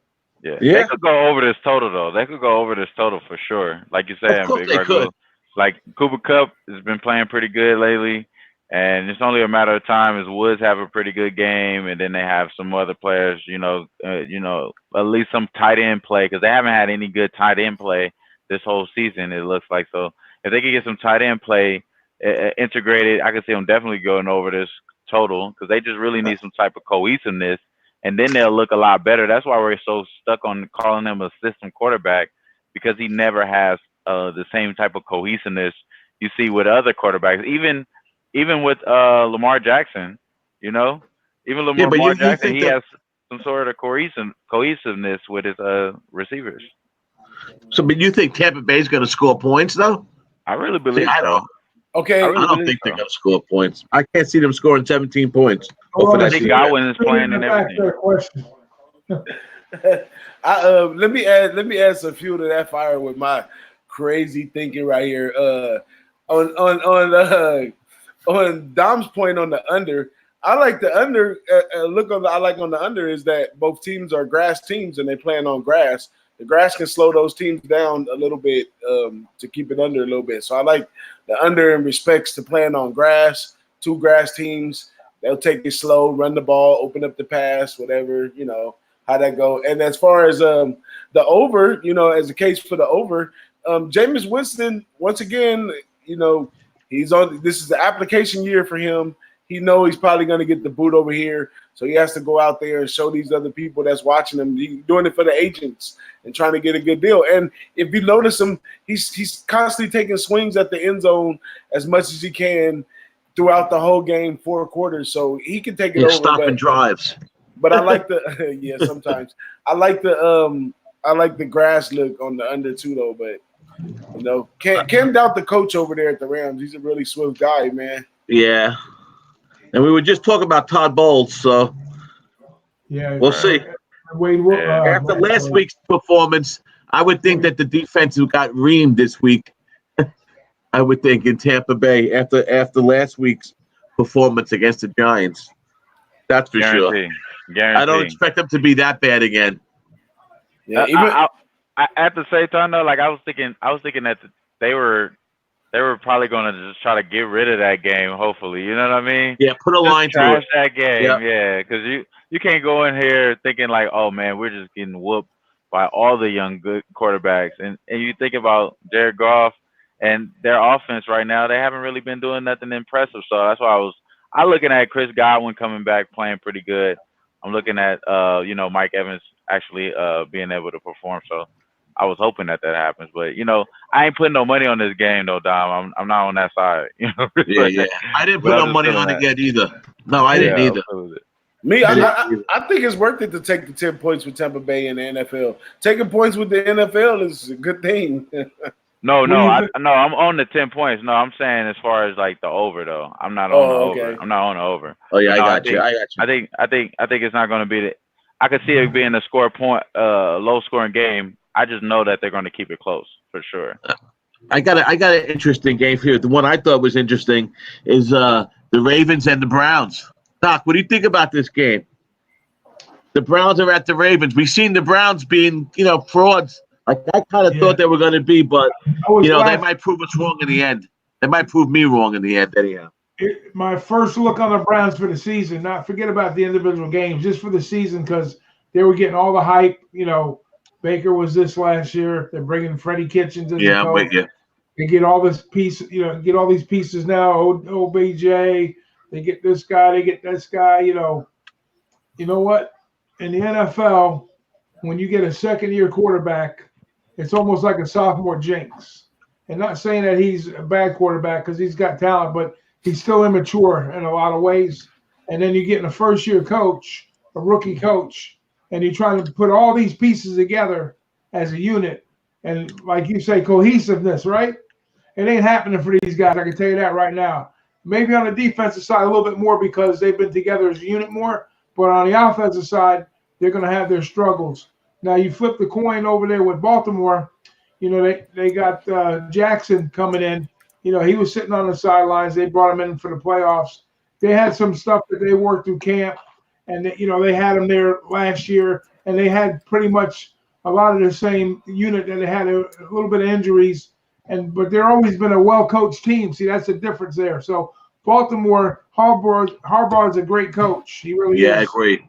Yeah, they could go over this total though. They could go over this total for sure. Like you said, Big Ragoo. Like Cooper Kupp has been playing pretty good lately, and it's only a matter of time as Woods have a pretty good game, and then they have some other players. At least some tight end play, because they haven't had any good tight end play this whole season. It looks like. So if they could get some tight end play integrated, I could see them definitely going over this total, because they just really need some type of cohesiveness, and then they'll look a lot better. That's why we're so stuck on calling him a system quarterback, because he never has the same type of cohesiveness you see with other quarterbacks. Even with Lamar Jackson, even Lamar Jackson, he has some sort of cohesiveness with his receivers. So, but you think Tampa Bay's going to score points, though? I really believe. I don't. Okay, I don't think they're going to score points. I can't see them scoring 17 points. I think Godwin is playing and everything. Let me add some fuel to that fire with my crazy thinking right here. On Dom's point on the under, I like the under. I like on the under is that both teams are grass teams and they playing on grass. The grass can slow those teams down a little bit to keep it under a little bit. So I like the under in respects to playing on grass. Two grass teams, they'll take it slow, run the ball, open up the pass, whatever, how that go. And as far as the over, as a case for the over, Jameis Winston, once again, he's on. This is the application year for him. He knows he's probably going to get the boot over here, so he has to go out there and show these other people that's watching him. He's doing it for the agents and trying to get a good deal. And if you notice him, he's constantly taking swings at the end zone as much as he can throughout the whole game, 4 quarters. So he can take it over. Stopping drives. But I like the sometimes I like the grass look on the under too though. But can't doubt the coach over there at the Rams. He's a really swift guy, man. Yeah. And we were just talking about Todd Bowles, so we'll see. After last week's performance, I would think that the defense who got reamed this week, I would think, in Tampa Bay after last week's performance against the Giants. That's for sure. Guarantee. I don't expect them to be that bad again. Yeah, I at the same time though, like I was thinking that they were probably going to just try to get rid of that game. Hopefully, you know what I mean? Yeah, put a line through trash it. that game. Yep. Yeah, because you can't go in here thinking like, oh man, we're just getting whooped by all the young good quarterbacks, and you think about Jared Goff and their offense right now, they haven't really been doing nothing impressive. So that's why I'm looking at Chris Godwin coming back playing pretty good. I'm looking at Mike Evans actually being able to perform. So I was hoping that happens, but I ain't putting no money on this game though, Dom. I'm not on that side. Yeah. I didn't put no money on it yet either. No, I didn't either. Me, I think it's worth it to take the 10 points with Tampa Bay in the NFL. Taking points with the NFL is a good thing. No, I'm on the 10 points. No, I'm saying as far as like the over though. I'm not on the over. I'm not on the over. Oh yeah, I got you. I think it's not going to be I could see it being a low scoring game. I just know that they're going to keep it close for sure. I got an interesting game here. The one I thought was interesting is the Ravens and the Browns. Doc, what do you think about this game? The Browns are at the Ravens. We've seen the Browns being, frauds. Like I kind of thought they were going to be, but they might prove us wrong in the end. They might prove me wrong in the end, anyhow. My first look on the Browns for the season. Not forget about the individual games, just for the season, because they were getting all the hype. Baker was this last year. They're bringing Freddie Kitchens in. Yeah, I'm with you. They get all this piece. Get all these pieces now. OBJ. They get this guy. They get this guy. You know what? In the NFL, when you get a second-year quarterback, it's almost like a sophomore jinx. And not saying that he's a bad quarterback because he's got talent, but he's still immature in a lot of ways. And then you get a first-year coach, a rookie coach, and you're trying to put all these pieces together as a unit. And like you say, cohesiveness, right? It ain't happening for these guys. I can tell you that right now. Maybe on the defensive side a little bit more because they've been together as a unit more. But on the offensive side, they're going to have their struggles. Now, you flip the coin over there with Baltimore. They got Jackson coming in. He was sitting on the sidelines. They brought him in for the playoffs. They had some stuff that they worked through camp. And, they had him there last year. And they had pretty much a lot of the same unit that they had a little bit of injuries. But they're always been a well-coached team. See, that's the difference there. So, Baltimore, Harbaugh is a great coach. He really is. Yeah, I agree.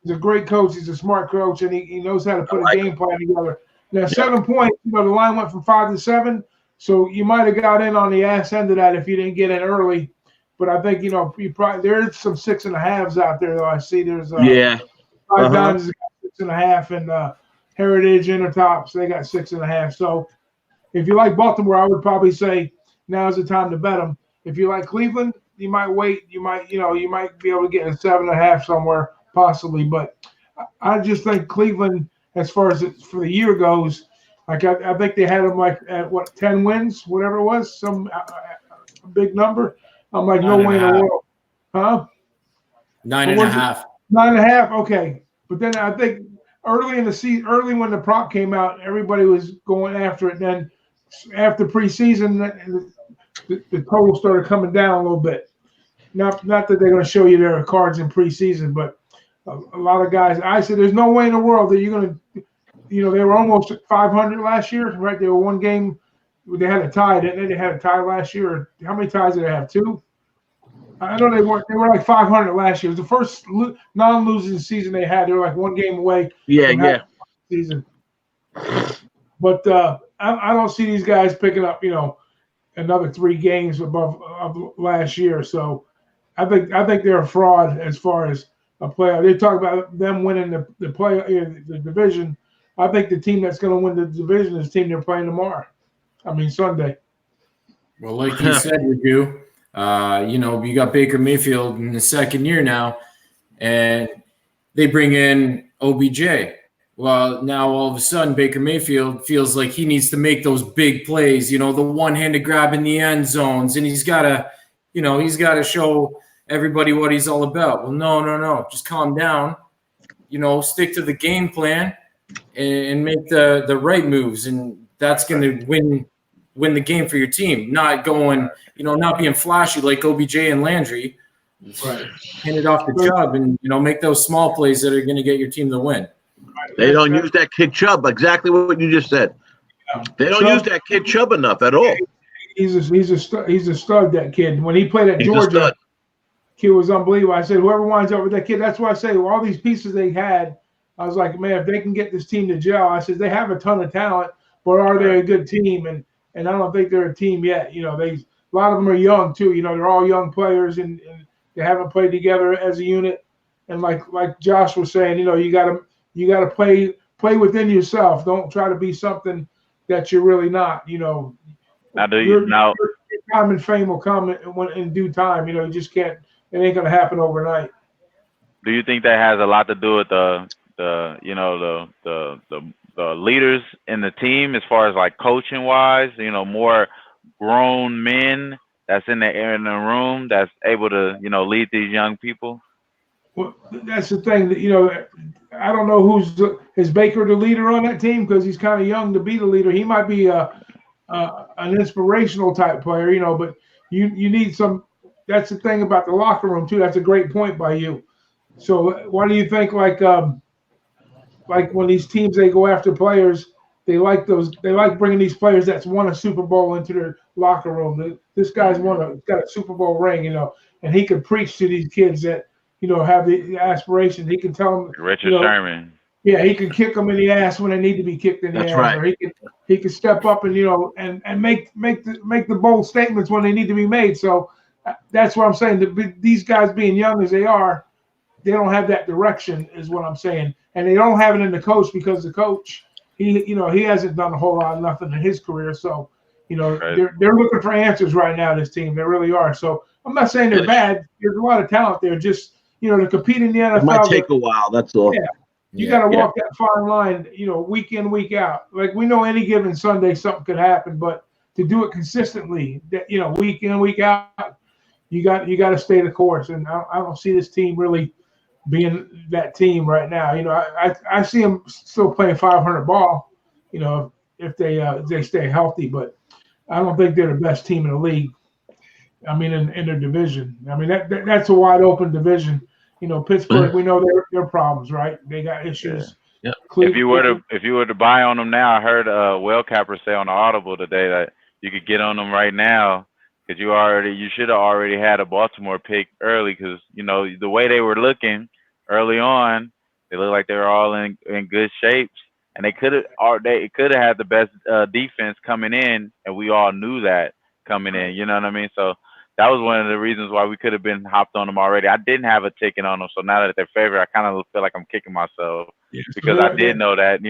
He's a great coach. He's a smart coach, and he knows how to put a game plan together. Now, 7 points, the line went from 5 to 7, so you might have got in on the ass end of that if you didn't get in early. But I think, you probably there's some 6.5s out there, though. I see there's 5 Dimes got 6.5, and Heritage Intertops, they got 6.5. So if you like Baltimore, I would probably say now's the time to bet them. If you like Cleveland, you might wait. You might be able to get a 7.5 somewhere. Possibly, but I just think Cleveland, as far as for the year goes, like I think they had them like at 10 wins, whatever it was, some big number. I'm like, no way in the world, huh? 9.5. 9.5, okay. But then I think early in the season, early when the prop came out, everybody was going after it. Then after preseason, the total started coming down a little bit. Not that they're going to show you their cards in preseason, but a lot of guys. I said, there's no way in the world that you're going to, they were almost 500 last year, right? They were one game. They had a tie, didn't they? They had a tie last year. How many ties did they have? 2? I know they were like 500 last year. It was the first non-losing season they had. They were like one game away. Yeah. Season. But I don't see these guys picking up, another 3 games above of last year. So I think they're a fraud as far as a player. They talk about them winning the division. I think the team that's going to win the division is the team they're playing tomorrow. Sunday. Well, like you said, Ragoo, you got Baker Mayfield in the second year now, and they bring in OBJ. Well, now all of a sudden Baker Mayfield feels like he needs to make those big plays, the one-handed grab in the end zones, and he's got to show everybody what he's all about. Well, no, just calm down, stick to the game plan and make the right moves, and that's going to win win the game for your team, not going, not being flashy like OBJ and Landry. Right. Hand it off to Chubb and, make those small plays that are going to get your team the win. They don't use that kid Chubb. Exactly what you just said. They don't use that kid Chubb enough at all. He's a stud, that kid. When he played at Georgia, kid was unbelievable. I said, whoever winds up with that kid, that's why I say all these pieces they had, I was like, man, if they can get this team to gel, I said, they have a ton of talent, but are they a good team? And I don't think they're a team yet. A lot of them are young too. They're all young players and they haven't played together as a unit. And like Josh was saying, you gotta play within yourself. Don't try to be something that you're really not. Now, your time and fame will come in due time. You just can't. It ain't gonna happen overnight. Do you think that has a lot to do with the leaders in the team as far as like coaching wise? More grown men that's in the room that's able to lead these young people. Well, that's the thing that I don't know is Baker the leader on that team because he's kind of young to be the leader. He might be an inspirational type player, but you need some. That's the thing about the locker room too. That's a great point by you. So why do you think like when these teams they go after players, they like bringing these players that's won a Super Bowl into their locker room. This guy's got a Super Bowl ring, and he can preach to these kids that have the aspirations. He can tell them Richard Sherman. Yeah, he can kick them in the ass when they need to be kicked in the ass. Right. Or he can step up and and make the bold statements when they need to be made. So that's what I'm saying. These guys being young as they are, they don't have that direction, is what I'm saying, and they don't have it in the coach because the coach, he hasn't done a whole lot of nothing in his career. So right. they're looking for answers right now. This team, they really are. So I'm not saying they're bad. There's a lot of talent there. Just to compete in the NFL, it might take a while. That's all. Yeah. You got to walk that fine line, week in, week out. Like we know any given Sunday something could happen, but to do it consistently, week in, week out, you got to stay the course. And I don't see this team really being that team right now. I see them still playing 500 ball, if they stay healthy, but I don't think they're the best team in the league. I mean, in their division. I mean, that's a wide open division. Pittsburgh, we know their problems, right? They got issues. Yeah. If you were to buy on them now, I heard Will Capper say on the Audible today that you could get on them right now because you should have already had a Baltimore pick early because the way they were looking early on, they looked like they were all in good shapes, and they could have had the best defense coming in, and we all knew that coming in. You know what I mean? So. That was one of the reasons why we could have been hopped on them already. I didn't have a ticket on them, so now that they're favorite, I kind of feel like I'm kicking myself because I did know that,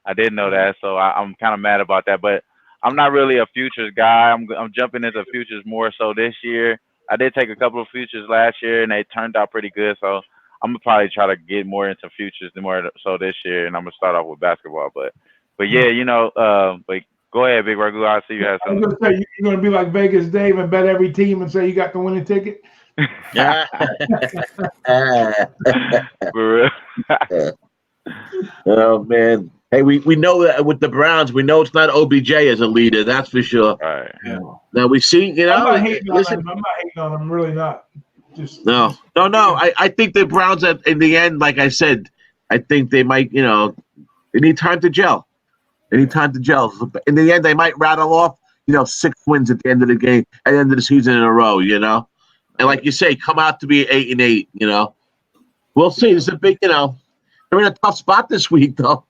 I did know that, so I'm kind of mad about that. But I'm not really a futures guy. I'm jumping into futures more so this year. I did take a couple of futures last year, and they turned out pretty good. So I'm gonna probably try to get more into futures more so this year, and I'm gonna start off with basketball. But yeah, but. Go ahead, Big Ragoo. I see you have something. I was gonna say you're gonna be like Vegas Dave and bet every team and say you got the winning ticket. For real. Oh man. Hey, we know that with the Browns, we know it's not OBJ as a leader, that's for sure. All right. Yeah. Now we see, I'm not hating on them. I'm not hating on them. I'm really not. No. I think the Browns in the end, like I said, I think they might, they need time to gel. In the end, they might rattle off, 6 wins at the end of the game, at the end of the season in a row, And like you say, come out to be 8-8, We'll see. It's a big, they're in a tough spot this week, though.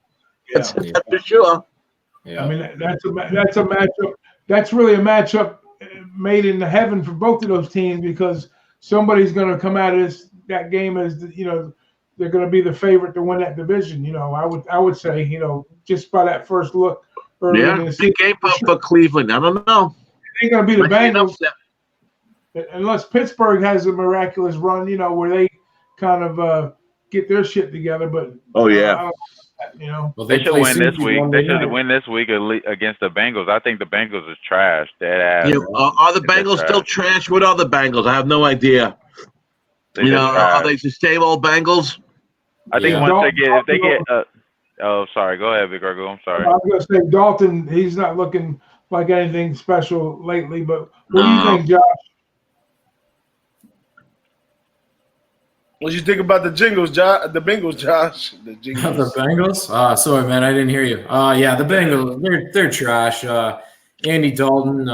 That's for sure. Yeah. I mean, that's a matchup. That's really a matchup made in heaven for both of those teams because somebody's going to come out of that game as they're going to be the favorite to win that division. I would say, just by that first look. Big game for Cleveland. I don't know. It ain't going to be the Bengals unless Pittsburgh has a miraculous run, where they kind of get their shit together. But well, they should win this week. They should win this week against the Bengals. I think the Bengals is trash. Are the Bengals still trash? What are the Bengals? I have no idea. Are they the same old Bengals? I think once if they get. Oh, sorry. Go ahead, Big Ragoo. I'm sorry. I was going to say Dalton. He's not looking like anything special lately. But what do you think, Josh? What you think about the jingles, Josh? The Bengals, Josh. The jingles. The Bengals? Sorry, man, I didn't hear you. Yeah, the Bengals, they're trash. Andy Dalton,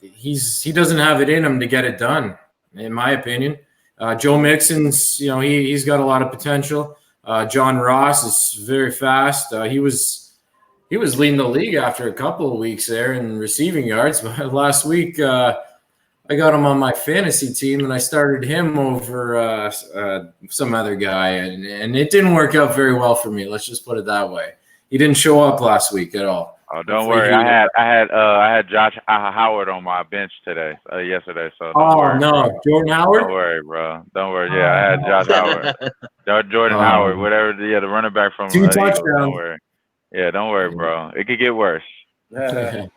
he doesn't have it in him to get it done, in my opinion. Joe Mixon's, he's got a lot of potential. John Ross is very fast. He was leading the league after a couple of weeks there in receiving yards, but last week I got him on my fantasy team, and I started him over some other guy, and it didn't work out very well for me. Let's just put it that way. He didn't show up last week at all. Oh, don't worry. I had Josh Howard on my bench yesterday. So don't worry, no, bro. Jordan Howard. Don't worry, bro. Don't worry. Yeah, I had Josh Howard, Jordan Howard, whatever. Yeah, the running back from 2 touchdowns. Don't worry. Yeah, don't worry, bro. It could get worse. I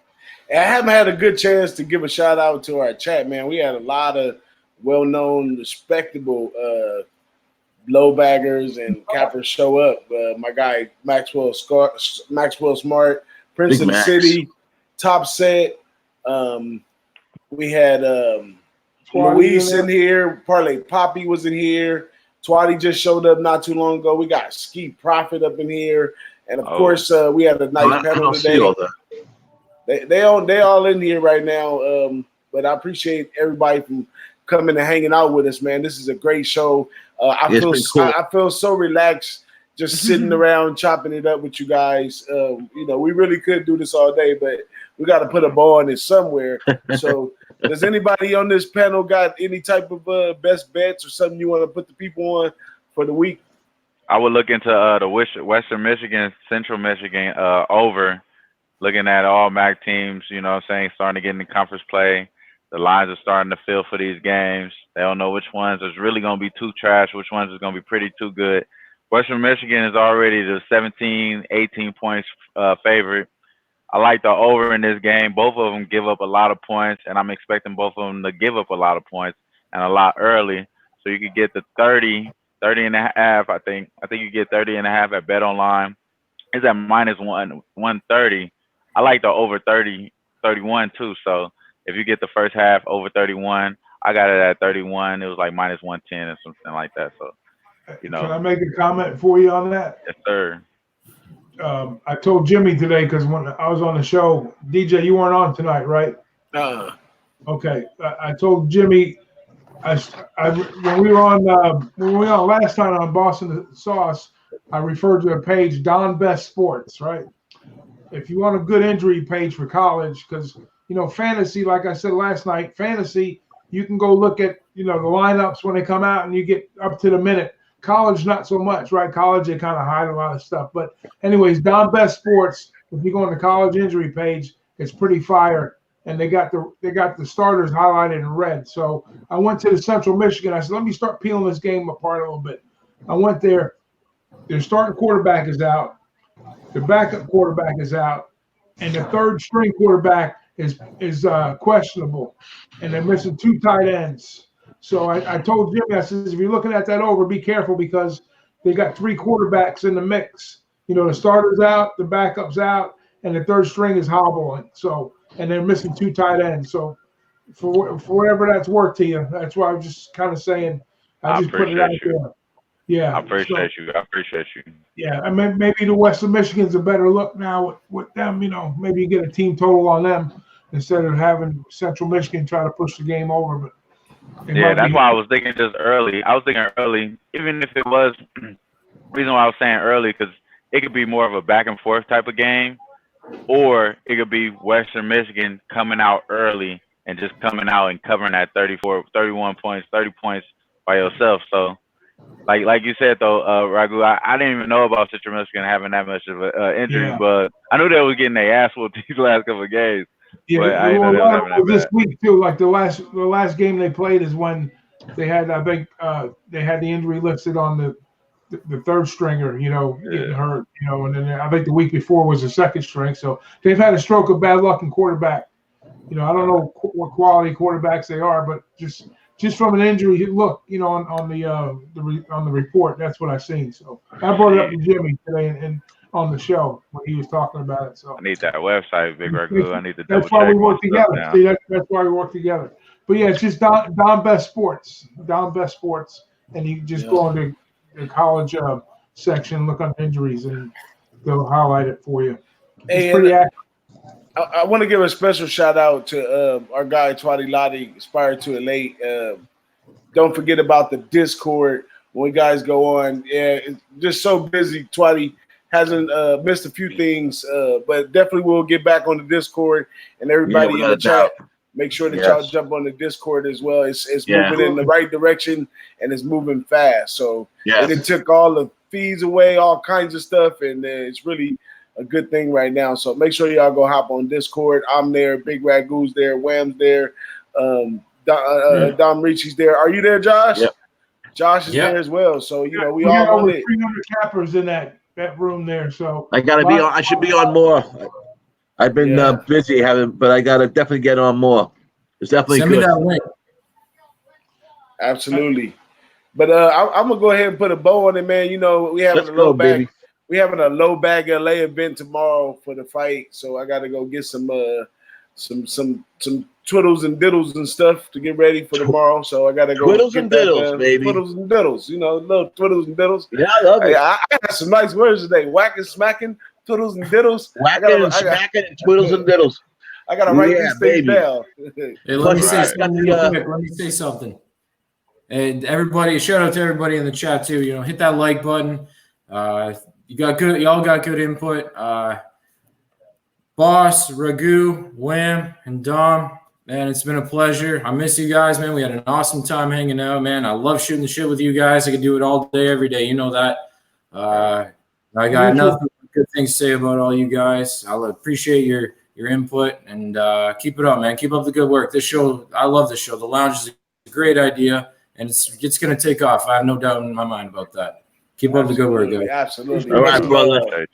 haven't had a good chance to give a shout out to our chat, man. We had a lot of well-known, respectable low baggers and cappers show up. My guy Maxwell Smart, Prince of the City, Top Set. We had Luis in here. Parlay Poppy was in here. Twatty just showed up not too long ago. We got Ski Prophet up in here, and of course we had a nice panel today. They all in here right now. But I appreciate everybody from coming and hanging out with us, man. This is a great show. I feel so relaxed just sitting around chopping it up with you guys. We really could do this all day, but we got to put a ball in it somewhere. So does anybody on this panel got any type of best bets or something you want to put the people on for the week? I would look into the Western Michigan, Central Michigan over. Looking at all MAC teams, starting to get into conference play. The lines are starting to fill for these games. They don't know which ones is really going to be too trash, which ones is going to be pretty too good. Western Michigan is already the 17, 18 points favorite. I like the over in this game. Both of them give up a lot of points, and I'm expecting both of them to give up a lot of points and a lot early. So you could get the 30 and a half, I think. I think you get 30 and a half at Bet Online. It's at minus 130. I like the over 31 too. So if you get the first half over 31, I got it at 31. It was like minus 110 or something like that. So, Can I make a comment for you on that? Yes, sir. I told Jimmy today because when I was on the show, DJ, you weren't on tonight, right? Okay. I told Jimmy when we were on last time on Boston Sauce, I referred to a page, Don Best Sports, right? If you want a good injury page for college, because fantasy, like I said last night, fantasy, you can go look at the lineups when they come out and you get up to the minute. College, not so much, right? College, they kind of hide a lot of stuff. But anyways, Don Best Sports, if you go on the college injury page, it's pretty fire. And they got the starters highlighted in red. So I went to the Central Michigan. I said, let me start peeling this game apart a little bit. I went there. Their starting quarterback is out. The backup quarterback is out, and the third string quarterback is questionable, and they're missing 2 tight ends. So I told Jimmy, I said, if you're looking at that over, be careful because they got 3 quarterbacks in the mix. The starter's out, the backup's out, and the third string is hobbling. So, and they're missing 2 tight ends. So for whatever that's worth to you, that's why I'm just kind of saying, I just put it out there. Yeah, I appreciate you. Yeah, and maybe the Western Michigan's a better look now with them. Maybe you get a team total on them instead of having Central Michigan try to push the game over. But that's why I was thinking just early. I was thinking early, even if it was reason why I was saying early, because it could be more of a back and forth type of game, or it could be Western Michigan coming out early and just coming out and covering that 31 points, 30 points by yourself. So. Like you said though, Ragoo, I didn't even know about Central Michigan having that much of an injury, but I knew they were getting their ass whooped these last couple of games. Yeah, but I didn't know they were having that this bad. week too. Like the last game they played is when they had they had the injury listed on the third stringer, getting hurt, and then I think the week before was the second string. So they've had a stroke of bad luck in quarterback. I don't know what quality quarterbacks they are, but just from an injury look, on the report, that's what I've seen. So I brought it up to Jimmy today, and on the show when he was talking about it. So I need that website, BigRagoo. I need to double that's why check we work my stuff together. now. See, that's why we work together. But yeah, it's just Don Best Sports, Don Best Sports, and you just go into the college section, look on injuries, and they'll highlight it for you. It's pretty accurate. I want to give a special shout out to our guy Twadi Lottie, Aspire to Elate. Don't forget about the Discord when you guys go on. Yeah, it's just so busy. Twadi hasn't missed a few things, but definitely we'll get back on the Discord, and everybody in the chat. Make sure that y'all jump on the Discord as well. It's moving in the right direction, and it's moving fast. So it took all the fees away, all kinds of stuff, and it's really a good thing right now. So make sure y'all go hop on Discord. I'm there. BigRagoo's there. Wham's there. Dom Ricci's there. Are you there, Josh? Yep. Josh is there as well. So we all got on over it. 300 cappers in that room there. So I gotta be on. I should be on more. I've been busy but I gotta definitely get on more. It's definitely Send good. me that link. Absolutely. But I'm gonna go ahead and put a bow on it, man. You know, we having a low bag. Baby. We having a low bag LA event tomorrow for the fight, so I gotta go get some twiddles and diddles and stuff to get ready for tomorrow. So I gotta go twiddles get and that diddles, done. baby. Twiddles and diddles, you know, little twiddles and diddles. Yeah, I love it. I got some nice words today. Whacking, smacking, twiddles and diddles. Whacking and smacking and twiddles and diddles. I gotta write these things down. Hey, let me say something real quick. Let me say something. And everybody, shout out to everybody in the chat too. You know, hit that like button. Y'all got good input. Boss, Ragoo, Wham, and Dom. Man, it's been a pleasure. I miss you guys, man. We had an awesome time hanging out, man. I love shooting the shit with you guys. I could do it all day, every day. You know that. I got nothing but good things to say about all you guys. I'll appreciate your input and keep it up, man. Keep up the good work. This show, I love this show. The Lounge is a great idea, and it's going to take off. I have no doubt in my mind about that. Keep up the good work, guys. Absolutely. All right, brother.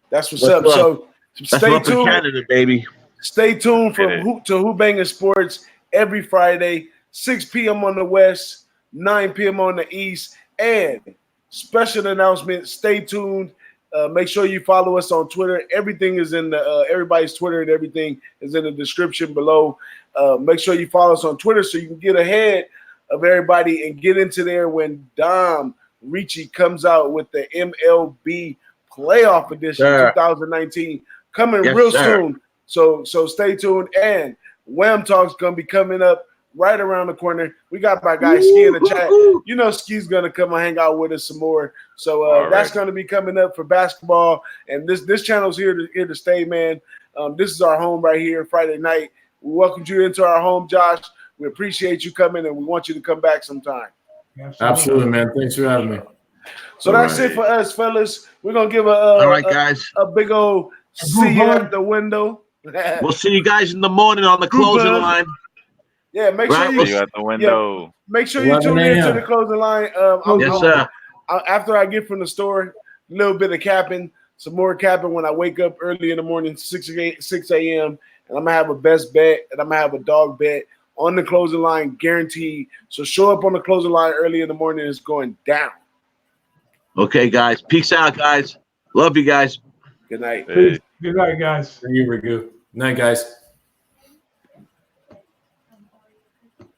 That's what's up. So stay tuned. Canada, baby. Stay tuned for Who-Bangin Sports every Friday, 6 p.m. on the West, 9 p.m. on the East. And special announcement, stay tuned. Make sure you follow us on Twitter. Everything is in the everybody's Twitter and everything is in the description below. Make sure you follow us on Twitter so you can get ahead of everybody and get into there when Dom Ricci comes out with the MLB Playoff Edition 2019 coming real soon. So stay tuned. And Wham Talk's gonna be coming up right around the corner. We got my guy Ski in the chat. You know Ski's gonna come and hang out with us some more. So that's gonna be coming up for basketball. And this channel's here to stay, man. This is our home right here, Friday night. We welcomed you into our home, Josh. We appreciate you coming, and we want you to come back sometime. Absolutely, man. Thanks for having me. So that's it for us, fellas. We're gonna give guys. a big old see you at the window. We'll see you guys in the morning on the closing line. Yeah, make sure you see you at the window. Yeah, make sure you tune in to the closing line. Yes, sir. After I get from the store, a little bit of capping, some more capping when I wake up early in the morning, 6 a.m. And I'm gonna have a best bet and I'm gonna have a dog bet on the closing line, guaranteed. So show up on the closing line early in the morning. It's going down. Okay, guys. Peace out, guys. Love you guys. Good night. Good night, guys. Thank you, Ragoo. Good night, guys.